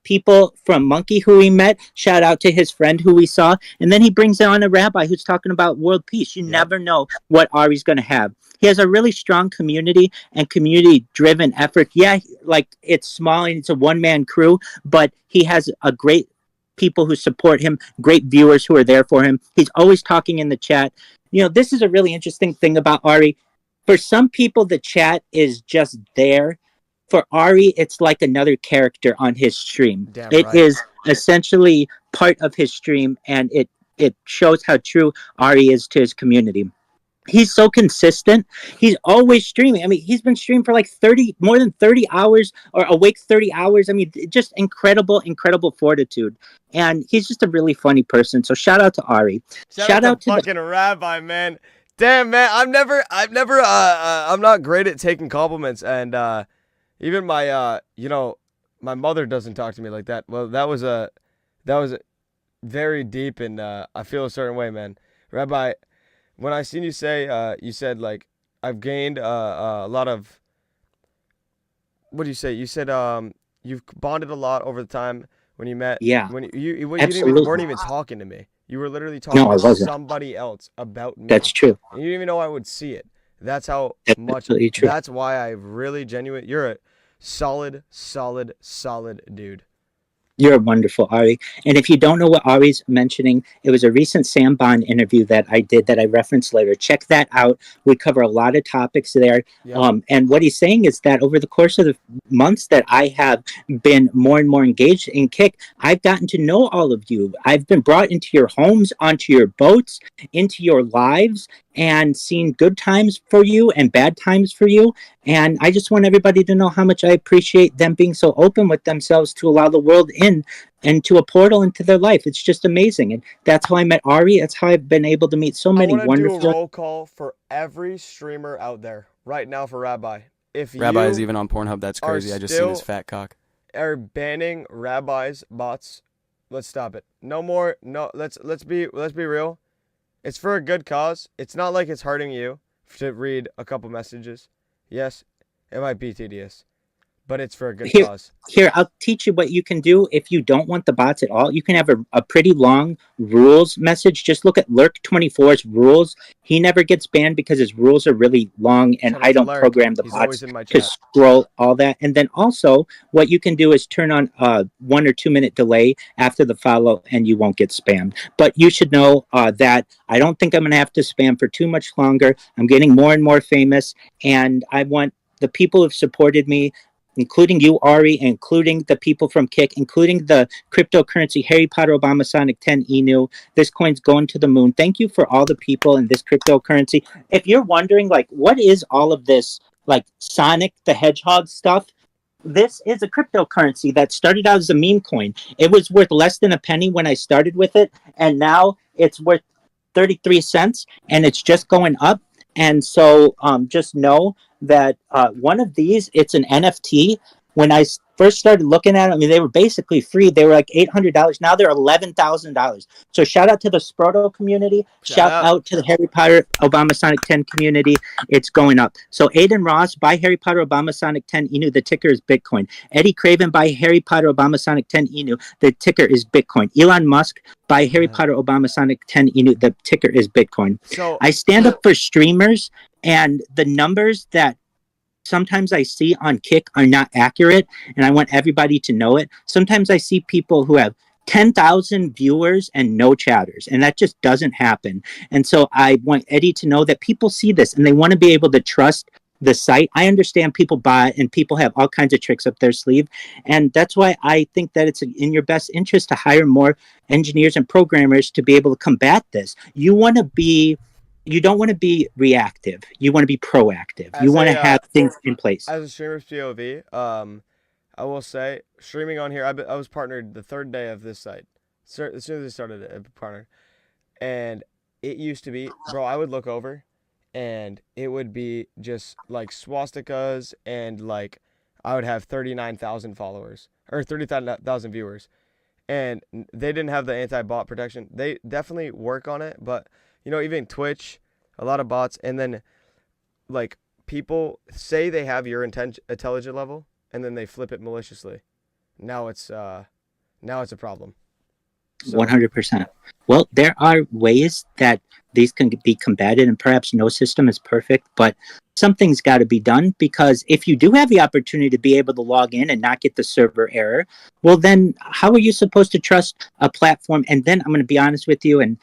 S3: people from Monkey who he met. Shout out to his friend who we saw. And then he brings on a rabbi who's talking about world peace. You never know what Ari's going to have. He has a really strong community and community-driven effort. Yeah, like it's small and it's a one-man crew, but he has a great people who support him, great viewers who are there for him. He's always talking in the chat. You know, this is a really interesting thing about Ari. For some people, the chat is just there. For Ari, it's like another character on his stream. It is essentially part of his stream, and it shows how true Ari is to his community. He's so consistent. He's always streaming. I mean, he's been streaming for like more than 30 hours or awake 30 hours. I mean, just incredible fortitude. And he's just a really funny person. So shout out to Ari.
S2: Shout out to fucking Rabbi, man. Damn, man. I'm not great at taking compliments. And even my, my mother doesn't talk to me like that. Well, that was very deep, and I feel a certain way, man. Rabbi, when I seen you say, you said like I've gained a lot of. What do you say? You said you've bonded a lot over the time when you met.
S3: Yeah,
S2: When you didn't even, weren't
S3: absolutely.
S2: even talking to me. You were literally
S3: No,
S2: talking
S3: I
S2: to
S3: wasn't.
S2: somebody else about
S3: That's
S2: me,
S3: true.
S2: and you didn't even know I would see it. That's how
S3: That's
S2: much.
S3: absolutely true.
S2: That's why I really genuine. You're a solid, solid, solid dude.
S3: You're wonderful, Ari. And if you don't know what Ari's mentioning, it was a recent Sam Bond interview that I did that I referenced later. Check that out. We cover a lot of topics there.
S2: Yep.
S3: And what he's saying is that over the course of the months that I have been more and more engaged in Kick, I've gotten to know all of you. I've been brought into your homes, onto your boats, into your lives, and seen good times for you and bad times for you. And I just want everybody to know how much I appreciate them being so open with themselves to allow the world in and to a portal into their life. It's just amazing. And that's how I met Ari. That's how I've been able to meet so
S2: I
S3: many
S2: want to do a
S3: wonderful.
S2: roll call for every streamer out there right now for Rabbi. If
S4: Rabbi
S2: you
S4: is even on Pornhub. That's crazy. I just seen his fat cock.
S2: are banning Rabbi's bots, let's stop it. No more. No, let's be real. It's for a good cause. It's not like it's hurting you to read a couple messages. Yes, it might be tedious, but it's for a good cause.
S3: Here, I'll teach you what you can do if you don't want the bots at all. You can have a pretty long rules message. Just look at Lurk24's rules. He never gets banned because his rules are really long, and
S2: Shout out
S3: I
S2: to
S3: don't
S2: Lurk.
S3: program the
S2: He's
S3: bots
S2: always in my
S3: to
S2: chat.
S3: scroll all that. And then also, what you can do is turn on a 1 or 2 minute delay after the follow, and you won't get spammed. But you should know that I don't think I'm going to have to spam for too much longer. I'm getting more and more famous, and I want the people who've supported me, including you, Ari, including the people from Kick, including the cryptocurrency Harry Potter Obama Sonic 10 Inu. This coin's going to the moon. Thank you for all the people in this cryptocurrency. If you're wondering, like, what is all of this, like, Sonic the Hedgehog stuff? This is a cryptocurrency that started out as a meme coin. It was worth less than a penny when I started with it, and now it's worth 33 cents, and it's just going up. And so just know that one of these, it's an NFT. When I first started looking at it, I mean, they were basically free. They were like $800. Now they're $11,000. So shout out to the Sproto community. Shout out to the Harry Potter Obama Sonic 10 community. It's going up. So Aiden Ross, buy Harry Potter Obama Sonic 10 Inu. The ticker is Bitcoin. Eddie Craven, buy Harry Potter Obama Sonic 10 Inu. The ticker is Bitcoin. Elon Musk, buy Harry Potter Obama Sonic 10 Inu. The ticker is Bitcoin.
S2: So
S3: I stand up for streamers, and the numbers that sometimes I see on Kick are not accurate, and I want everybody to know it. Sometimes I see people who have 10,000 viewers and no chatters, and that just doesn't happen. And so I want Eddie to know that people see this and they want to be able to trust the site. I understand people buy and people have all kinds of tricks up their sleeve, and that's why I think that it's in your best interest to hire more engineers and programmers to be able to combat this. You don't want to be reactive. You want to be proactive. You want to have things in place.
S2: As a streamer's POV, I will say streaming on here. I was partnered the third day of this site. As soon as I started it, I partnered, and it used to be, bro. I would look over, and it would be just like swastikas, and like I would have 39,000 followers or 30,000 viewers, and they didn't have the anti-bot protection. They definitely work on it, but you know, even Twitch, a lot of bots, and then like people say they have your intelligence level, and then they flip it maliciously. Now it's a problem. So.
S3: 100%. Well, there are ways that these can be combated, and perhaps no system is perfect, but something's got to be done, because if you do have the opportunity to be able to log in and not get the server error, well, then how are you supposed to trust a platform? And then I'm going to be honest with you, and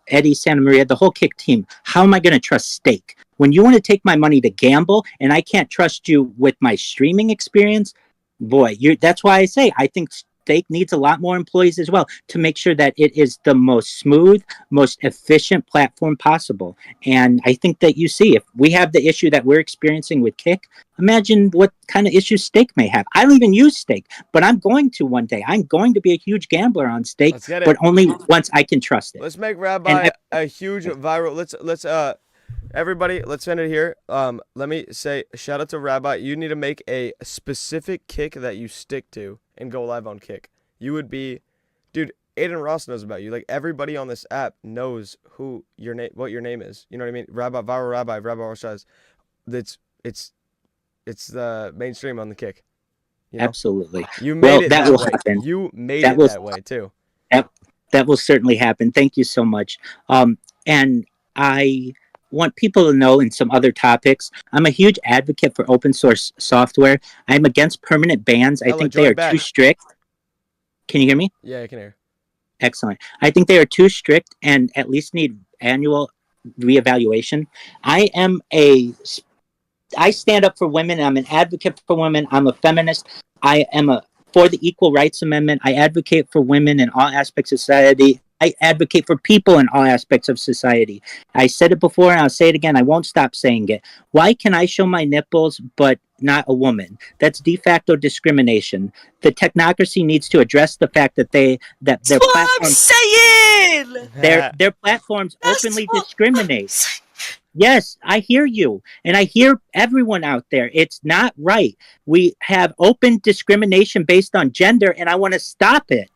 S3: Eddie, Santa Maria, the whole Kick team, how am I going to trust Stake? When you want to take my money to gamble and I can't trust you with my streaming experience, boy, that's why I say I think Stake needs a lot more employees as well to make sure that it is the most smooth, most efficient platform possible. And I think that you see, if we have the issue that we're experiencing with Kick, imagine what kind of issues Stake may have. I don't even use Stake, but I'm going to one day. I'm going to be a huge gambler on Stake, but only once I can trust it.
S2: Let's make Rabbi a huge viral. Let's everybody, let's end it here. Let me say shout out to Rabbi. You need to make a specific Kick that you stick to and go live on Kick. You would be, dude. Aiden Ross knows about you. Like everybody on this app knows who your name, what your name is. You know what I mean? Viral Rabbi, RabbiRothschild. It's the mainstream on the kick. You know?
S3: Absolutely.
S2: You made it that way.
S3: Happen.
S2: You made it that way too.
S3: That will certainly happen. Thank you so much. And I want people to know in some other topics, I'm a huge advocate for open source software. I'm against permanent bans. I think they are too strict. Can you hear me?
S2: Yeah, I can hear.
S3: Excellent. I think they are too strict and at least need annual reevaluation. I stand up for women. I'm an advocate for women. I'm a feminist. I am for the Equal Rights Amendment. I advocate for women in all aspects of society. I advocate for people in all aspects of society. I said it before and I'll say it again. I won't stop saying it. Why can I show my nipples but not a woman? That's de facto discrimination. The technocracy needs to address the fact that their platforms, their platforms openly discriminate. Yes, I hear you. And I hear everyone out there. It's not right. We have open discrimination based on gender, and I want to stop it.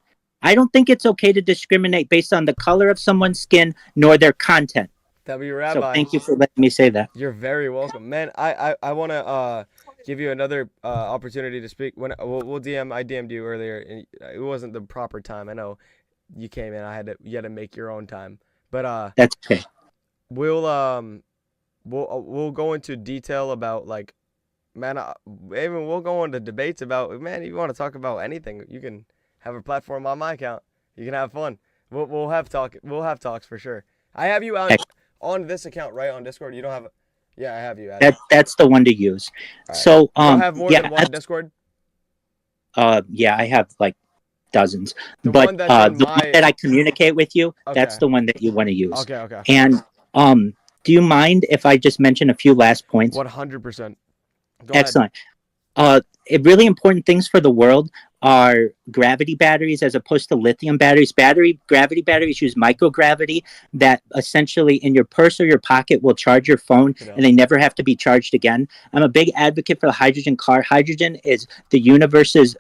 S3: I don't think it's okay to discriminate based on the color of someone's skin nor their content.
S2: Rabbi.
S3: So thank you for letting me say that.
S2: You're very welcome. Man, I want to give you another opportunity to speak. When I DM'd you earlier, and it wasn't the proper time. I know you came in. You had to make your own time. But
S3: that's okay.
S2: We'll go into detail about like, man, even we'll go into debates about, man, you want to talk about anything, you can have a platform on my account. You can have fun. We'll have talks for sure. I have you on this account, right, on Discord. You don't have yeah, I have you.
S3: That's the one to use. Right. So
S2: you don't have more than one Discord?
S3: Yeah, I have like dozens. The one that I communicate with you, okay. That's the one that you want to use.
S2: Okay.
S3: And do you mind if I just mention a few last points?
S2: 100%.
S3: Excellent. Really important things for the world are gravity batteries as opposed to lithium batteries. Gravity batteries use microgravity that essentially in your purse or your pocket will charge your phone, and they never have to be charged again. I'm a big advocate for the hydrogen car. Hydrogen is the universe's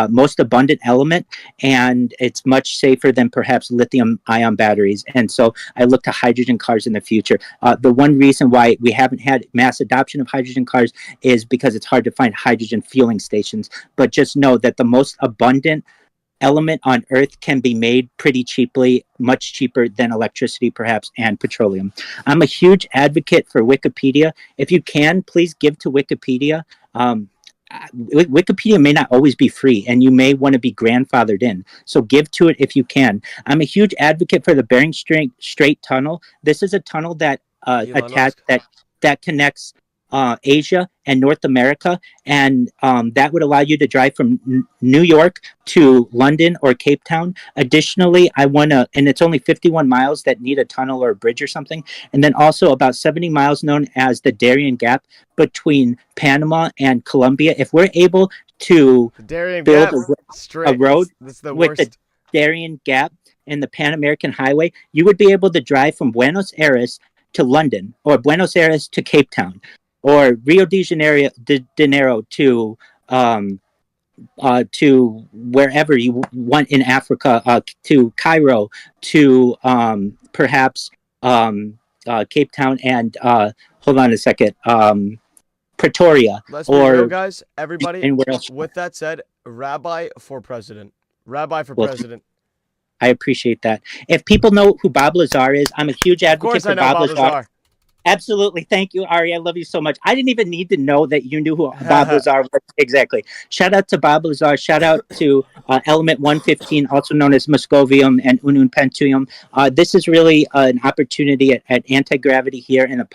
S3: most abundant element, and it's much safer than perhaps lithium-ion batteries. And so I look to hydrogen cars in the future. The one reason why we haven't had mass adoption of hydrogen cars is because it's hard to find hydrogen fueling stations. But just know that the most abundant element on Earth can be made pretty cheaply, much cheaper than electricity perhaps, and petroleum. I'm a huge advocate for Wikipedia. If you can, please give to Wikipedia. Wikipedia may not always be free, and you may want to be grandfathered in. So give to it if you can. I'm a huge advocate for the Bering Strait Tunnel. This is a tunnel that that connects Asia and North America, and that would allow you to drive from New York to London or Cape Town. Additionally, and it's only 51 miles that need a tunnel or a bridge or something, and then also about 70 miles known as the Darien Gap between Panama and Colombia. If we're able to build a road with the Darien Gap and the Pan American Highway, you would be able to drive from Buenos Aires to London, or Buenos Aires to Cape Town, or Rio de Janeiro to wherever you want in Africa, to Cairo, to perhaps Cape Town, and hold on a second, Pretoria.
S2: Let's be real, guys. Everybody, with that said, Rabbi for president. Rabbi for president.
S3: I appreciate that. If people know who Bob Lazar is, I'm a huge advocate for Bob Lazar. Absolutely. Thank you, Ari. I love you so much. I didn't even need to know that you knew who Bob Lazar was. Exactly. Shout out to Bob Lazar. Shout out to Element 115, also known as Moscovium and Unum Pentium. This is really an opportunity at anti-gravity here and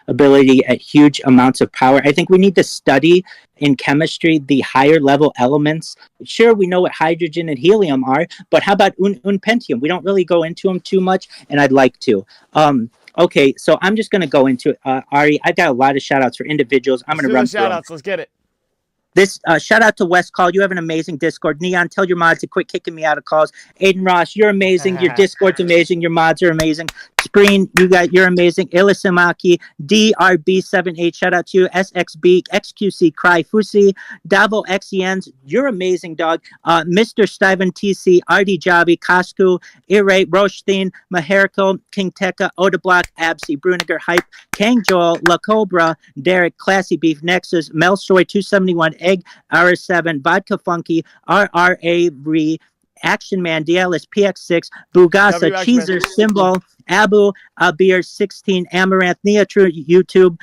S3: ability at huge amounts of power. I think we need to study in chemistry the higher level elements. Sure, we know what hydrogen and helium are, but how about Pentium? We don't really go into them too much, and I'd like to. Okay, so I'm just going to go into it. Ari, I've got a lot of shout-outs for individuals. I'm going to run through
S2: shout-outs. Let's get it.
S3: This shout out to West Call. You have an amazing Discord. Neon, tell your mods to quit kicking me out of calls. Aiden Ross, you're amazing. Your Discord's amazing. Your mods are amazing. Spreen, you're amazing. Ilisamaki, DRB78, shout out to you. SXB, XQC, Cry, Fusi, Davo XENs, you're amazing, dog. Mr. Steven TC, RD Javi, Kasku, Ire, Rothstein, Maherko, King Tekka, Odablock, Absi, Bruniger, Hype, Kang Joel, La Cobra, Derek, Classy Beef, Nexus, Melsoy 271, Egg, R7, Vodka Funky, RRA Re, Action Man, DLS, PX6, Bugasa, Cheezer, Symbol, Abu, Abir 16, Amaranth, Neatru, YouTube,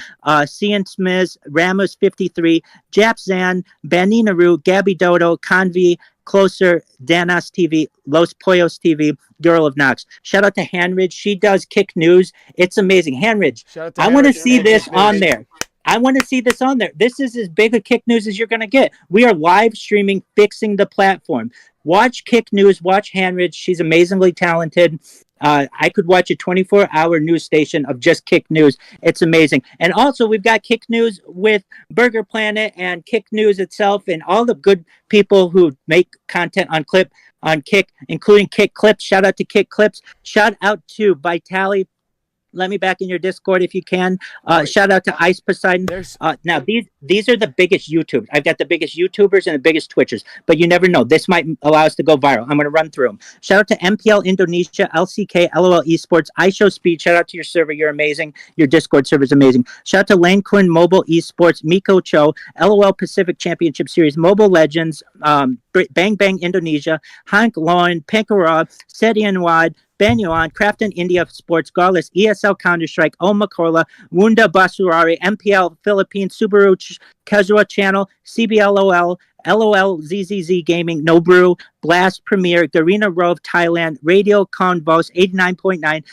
S3: Cian Smiz, Ramos 53, Japzan, Baninaru, Gabby Dodo, Convi, Closer, Danas TV, Los Poyos TV, Girl of Knox. Shout out to Hanridge. She does Kick News. It's amazing. Hanridge, I want to see this on there. I want to see this on there. This is as big a Kick News as you're going to get. We are live streaming, fixing the platform. Watch Kick News. Watch Hanridge. She's amazingly talented. I could watch a 24-hour news station of just Kick News. It's amazing. And also, we've got Kick News with Burger Planet and Kick News itself and all the good people who make content on Kick, including Kick Clips. Shout out to Kick Clips. Shout out to Vitali. Let me back in your Discord if you can. Shout out to Ice Poseidon. Now, these are the biggest YouTubers. I've got the biggest YouTubers and the biggest Twitchers, but you never know. This might allow us to go viral. I'm going to run through them. Shout out to MPL Indonesia, LCK, LOL Esports, iShow Speed. Shout out to your server. You're amazing. Your Discord server is amazing. Shout out to Lane Quinn, Mobile Esports, Miko Cho, LOL Pacific Championship Series, Mobile Legends, Bang Bang Indonesia, Hank Lowen, Pankara, Sedian Wad, Banyuan, Crafton India Sports, Garless, ESL Counter-Strike, Oma Corla, Wunda Basurari, MPL Philippines, Subaru Kazua Channel, CBLOL, LOL ZZZ Gaming, Nobrew, Blast Premier, Garena Rove, Thailand, Radio Convos, 89.9.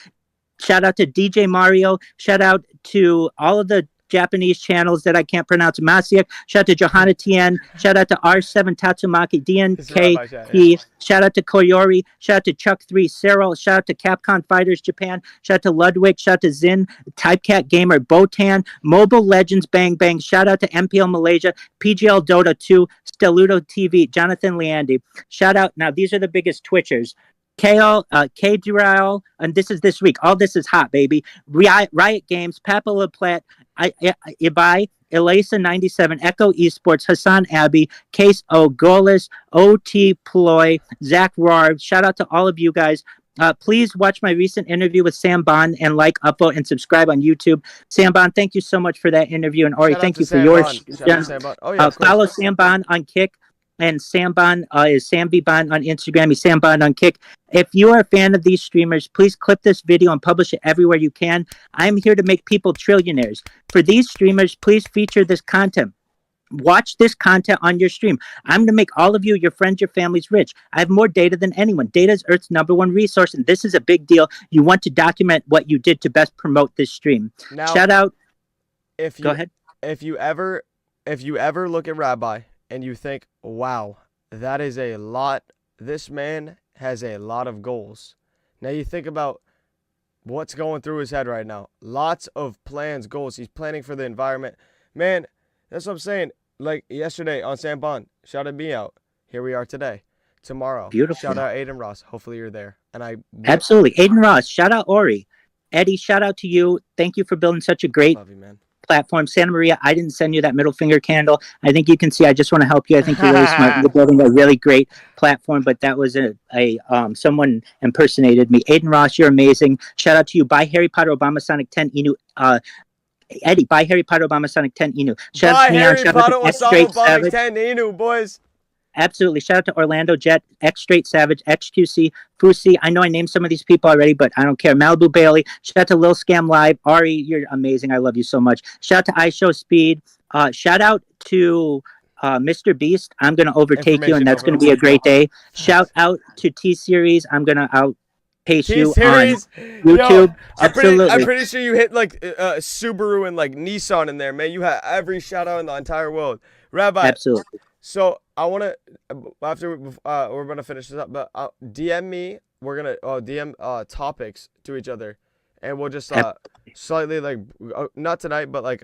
S3: Shout out to DJ Mario. Shout out to all of the Japanese channels that I can't pronounce. Masiak. Shout out to Johanna Tien. Shout out to R7 Tatsumaki, DNK. Shout out to Koyori. Shout out to Chuck3, Cyril. Shout out to Capcom Fighters Japan. Shout out to Ludwig. Shout out to Zin, Typecat Gamer, Botan, Mobile Legends Bang Bang. Shout out to MPL Malaysia, PGL Dota 2, Steludo TV, Jonathan Leandy. Shout out. Now, these are the biggest Twitchers. K-Dural, and this is this week. All this is hot, baby. Riot Games, Papa LaPlette, Ibai, Elisa 97, Echo Esports, Hassan Abbey, Case O, Golis, OT Ploy, Zach Rar. Shout out to all of you guys. Please watch my recent interview with Sam Bond and like, upvote, and subscribe on YouTube. Sam Bond, thank you so much for that interview. And Ori, thank you for yours. Follow Sam Bond on Kick. And Sam Bond is Sam B. Bond on Instagram. He's Sam Bond on Kick. If you are a fan of these streamers, please clip this video and publish it everywhere you can. I'm here to make people trillionaires. For these streamers, please feature this content. Watch this content on your stream. I'm going to make all of you, your friends, your families rich. I have more data than anyone. Data is Earth's #1 resource, and this is a big deal. You want to document what you did to best promote this stream. Now, shout out. Go ahead.
S2: If you ever look at Rabbi and you think, wow, that is a lot. This man has a lot of goals. Now you think about what's going through his head right now. Lots of plans, goals. He's planning for the environment. Man, that's what I'm saying. Like yesterday on Sam Bond, shouted me out. Here we are today. Tomorrow.
S3: Beautiful.
S2: Shout out Aiden Ross. Hopefully you're there.
S3: Absolutely. Aiden Ross. Shout out Ori. Eddie, shout out to you. Thank you for building such a great
S2: love you, man.
S3: Platform. Santa Maria, I didn't send you that middle finger candle. I think you can see I just want to help you. I think you're really smart. You're building a really great platform, but that was someone impersonated me. Aiden Ross, you're amazing. Shout out to you. Buy Harry Potter Obama Sonic 10 Inu. Eddie, buy Harry Potter Obama Sonic 10 Inu.
S2: Shout out to Harry Potter Obama 10 Inu, boys.
S3: Absolutely. Shout out to Orlando Jet, X Straight Savage, XQC, Fusi. I know I named some of these people already, but I don't care. Malibu Bailey. Shout out to Lil Scam Live. Ari, you're amazing. I love you so much. Shout out to iShow Speed. Shout out to Mr. Beast. I'm going to overtake you, and that's going to be a great day. Shout out to T-Series. I'm going to outpace you on YouTube. Yo, absolutely.
S2: I'm pretty sure you hit like Subaru and like Nissan in there, man. You had every shout out in the entire world. Rabbi.
S3: Absolutely.
S2: So I want to, after we're going to finish this up, but DM me. We're going to DM topics to each other. And we'll just slightly like, not tonight, but like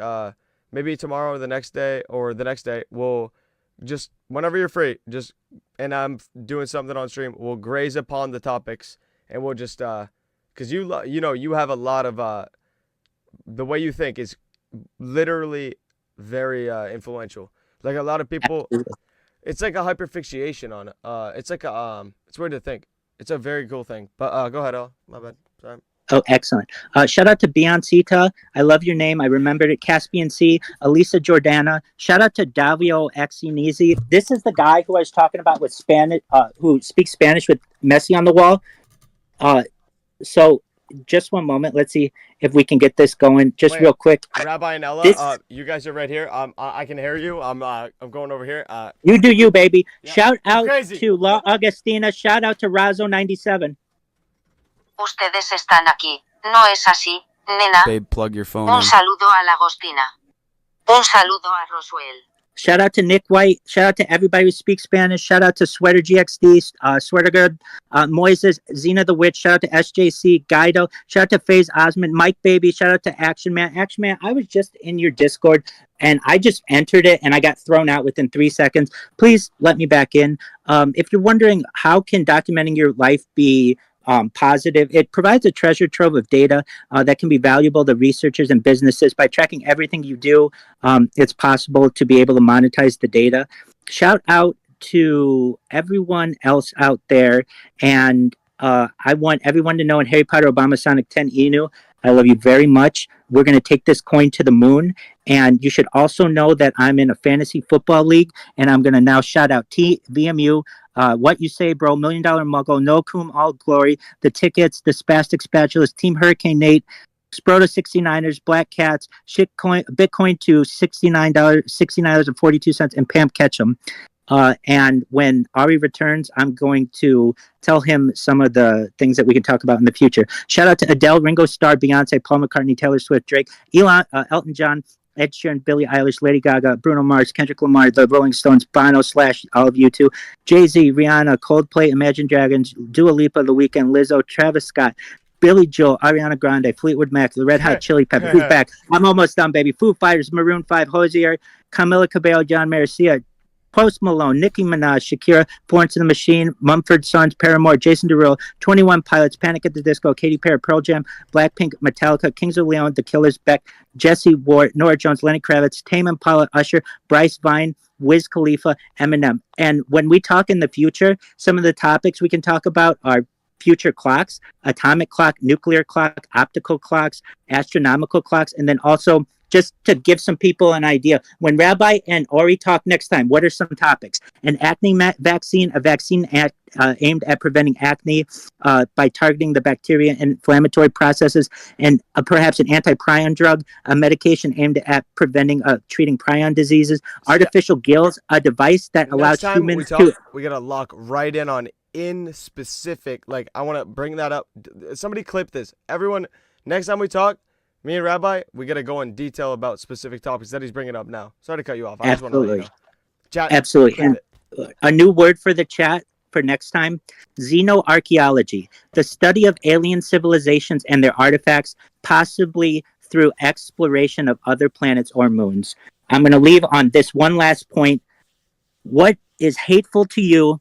S2: maybe tomorrow or the next day, we'll just whenever you're free, and I'm doing something on stream, we'll graze upon the topics, and we'll just because you have a lot of the way you think is literally very influential. Like a lot of people, it's like a hyperfixation on it. It's like it's weird to think. It's a very cool thing. But go ahead, Al. My bad. Sorry.
S3: Oh, excellent. Shout out to Beyoncita. I love your name. I remembered it. Caspian Sea. Elisa Jordana. Shout out to Davio Exinizi. This is the guy who I was talking about with Spanish, who speaks Spanish with Messi on the wall. So just one moment. Let's see if we can get this going. Just real quick.
S2: Rabbi and Ella, you guys are right here. I can hear you. I'm going over here.
S3: You do you, baby.
S2: Yeah.
S3: Shout out to La Agustina. Shout out to Razo97.
S6: Ustedes están aquí. No es así, nena.
S4: Babe, plug your phone
S6: Un
S4: in.
S6: saludo a la Agostina. Un saludo a Roswell.
S3: Shout out to Nick White. Shout out to everybody who speaks Spanish. Shout out to Sweater GXD, Sweater Good, Moises, Xena the Witch. Shout out to SJC, Guido. Shout out to FaZe Osmond, Mike Baby. Shout out to Action Man. Action Man, I was just in your Discord and I just entered it and I got thrown out within 3 seconds. Please let me back in. If you're wondering how can documenting your life be positive, it provides a treasure trove of data that can be valuable to researchers and businesses. By tracking everything you do, it's possible to be able to monetize the data. Shout out to everyone else out there, and I want everyone to know in Harry Potter Obama Sonic 10 Inu, I love you very much. We're going to take this coin to the moon, and you should also know that I'm in a fantasy football league, and I'm going to now shout out VMU. What you say, bro? $1 Million Muggle, No Coom, All Glory, The Tickets, The Spastic Spatulas, Team Hurricane Nate, Sproto 69ers, Black Cats, Bitcoin to $69.42, and Pam Ketchum. And when Ari returns, I'm going to tell him some of the things that we can talk about in the future. Shout out to Adele, Ringo Starr, Beyonce, Paul McCartney, Taylor Swift, Drake, Elton John, Ed Sheeran, Billie Eilish, Lady Gaga, Bruno Mars, Kendrick Lamar, The Rolling Stones, Bono / all of you too, Jay-Z, Rihanna, Coldplay, Imagine Dragons, Dua Lipa, The Weeknd, Lizzo, Travis Scott, Billy Joel, Ariana Grande, Fleetwood Mac, The Red Hot Chili Peppers. Who's back? I'm almost done, baby. Foo Fighters, Maroon 5, Hozier, Camila Cabello, John Marcia, Post Malone, Nicki Minaj, Shakira, Florence and the Machine, Mumford Sons, Paramore, Jason Derulo, 21 Pilots, Panic at the Disco, Katy Perry, Pearl Jam, Blackpink, Metallica, Kings of Leon, The Killers, Beck, Jesse Ward, Nora Jones, Lenny Kravitz, Tame Impala, Usher, Bryce Vine, Wiz Khalifa, Eminem. And when we talk in the future, some of the topics we can talk about are future clocks, atomic clock, nuclear clock, optical clocks, astronomical clocks, and then also just to give some people an idea, when Rabbi and Ori talk next time, what are some topics? An acne vaccine, a vaccine aimed at preventing acne by targeting the bacteria and inflammatory processes, and perhaps an anti-prion drug, a medication aimed at preventing treating prion diseases, artificial gills, a device that allows humans to...
S2: We got to lock right in on in specific, like I want to bring that up. Somebody clip this. Everyone, next time we talk, me and Rabbi, we got to go in detail about specific topics that he's bringing up now. Sorry to cut you off. I just want to let you know. Chat,
S3: absolutely. And a new word for the chat for next time, xenoarchaeology, the study of alien civilizations and their artifacts, possibly through exploration of other planets or moons. I'm going to leave on this one last point. What is hateful to you,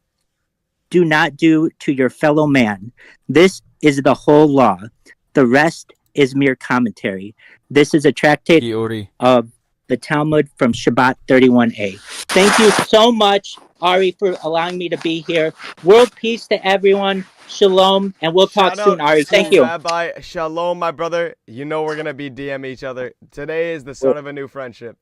S3: do not do to your fellow man. This is the whole law. The rest is mere commentary. This is a tractate of the Talmud from Shabbat 31a. Thank you so much, Ari, for allowing me to be here. World peace to everyone. Shalom, and we'll talk soon, Ari. Thank you.
S2: Rabbi, shalom, my brother. You know we're going to be DM each other. Today is the start of a new friendship.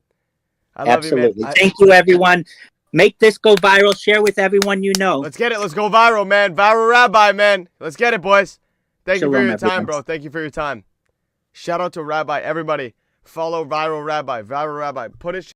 S2: I love
S3: Absolutely.
S2: you, man.
S3: Thank you, everyone. Make this go viral. Share with everyone you know.
S2: Let's get it. Let's go viral, man. Viral Rabbi, man. Let's get it, boys. Thank you for your time, bro. Thank you for your time. Shout out to Rabbi. Everybody, follow Viral Rabbi. Viral Rabbi. Put it.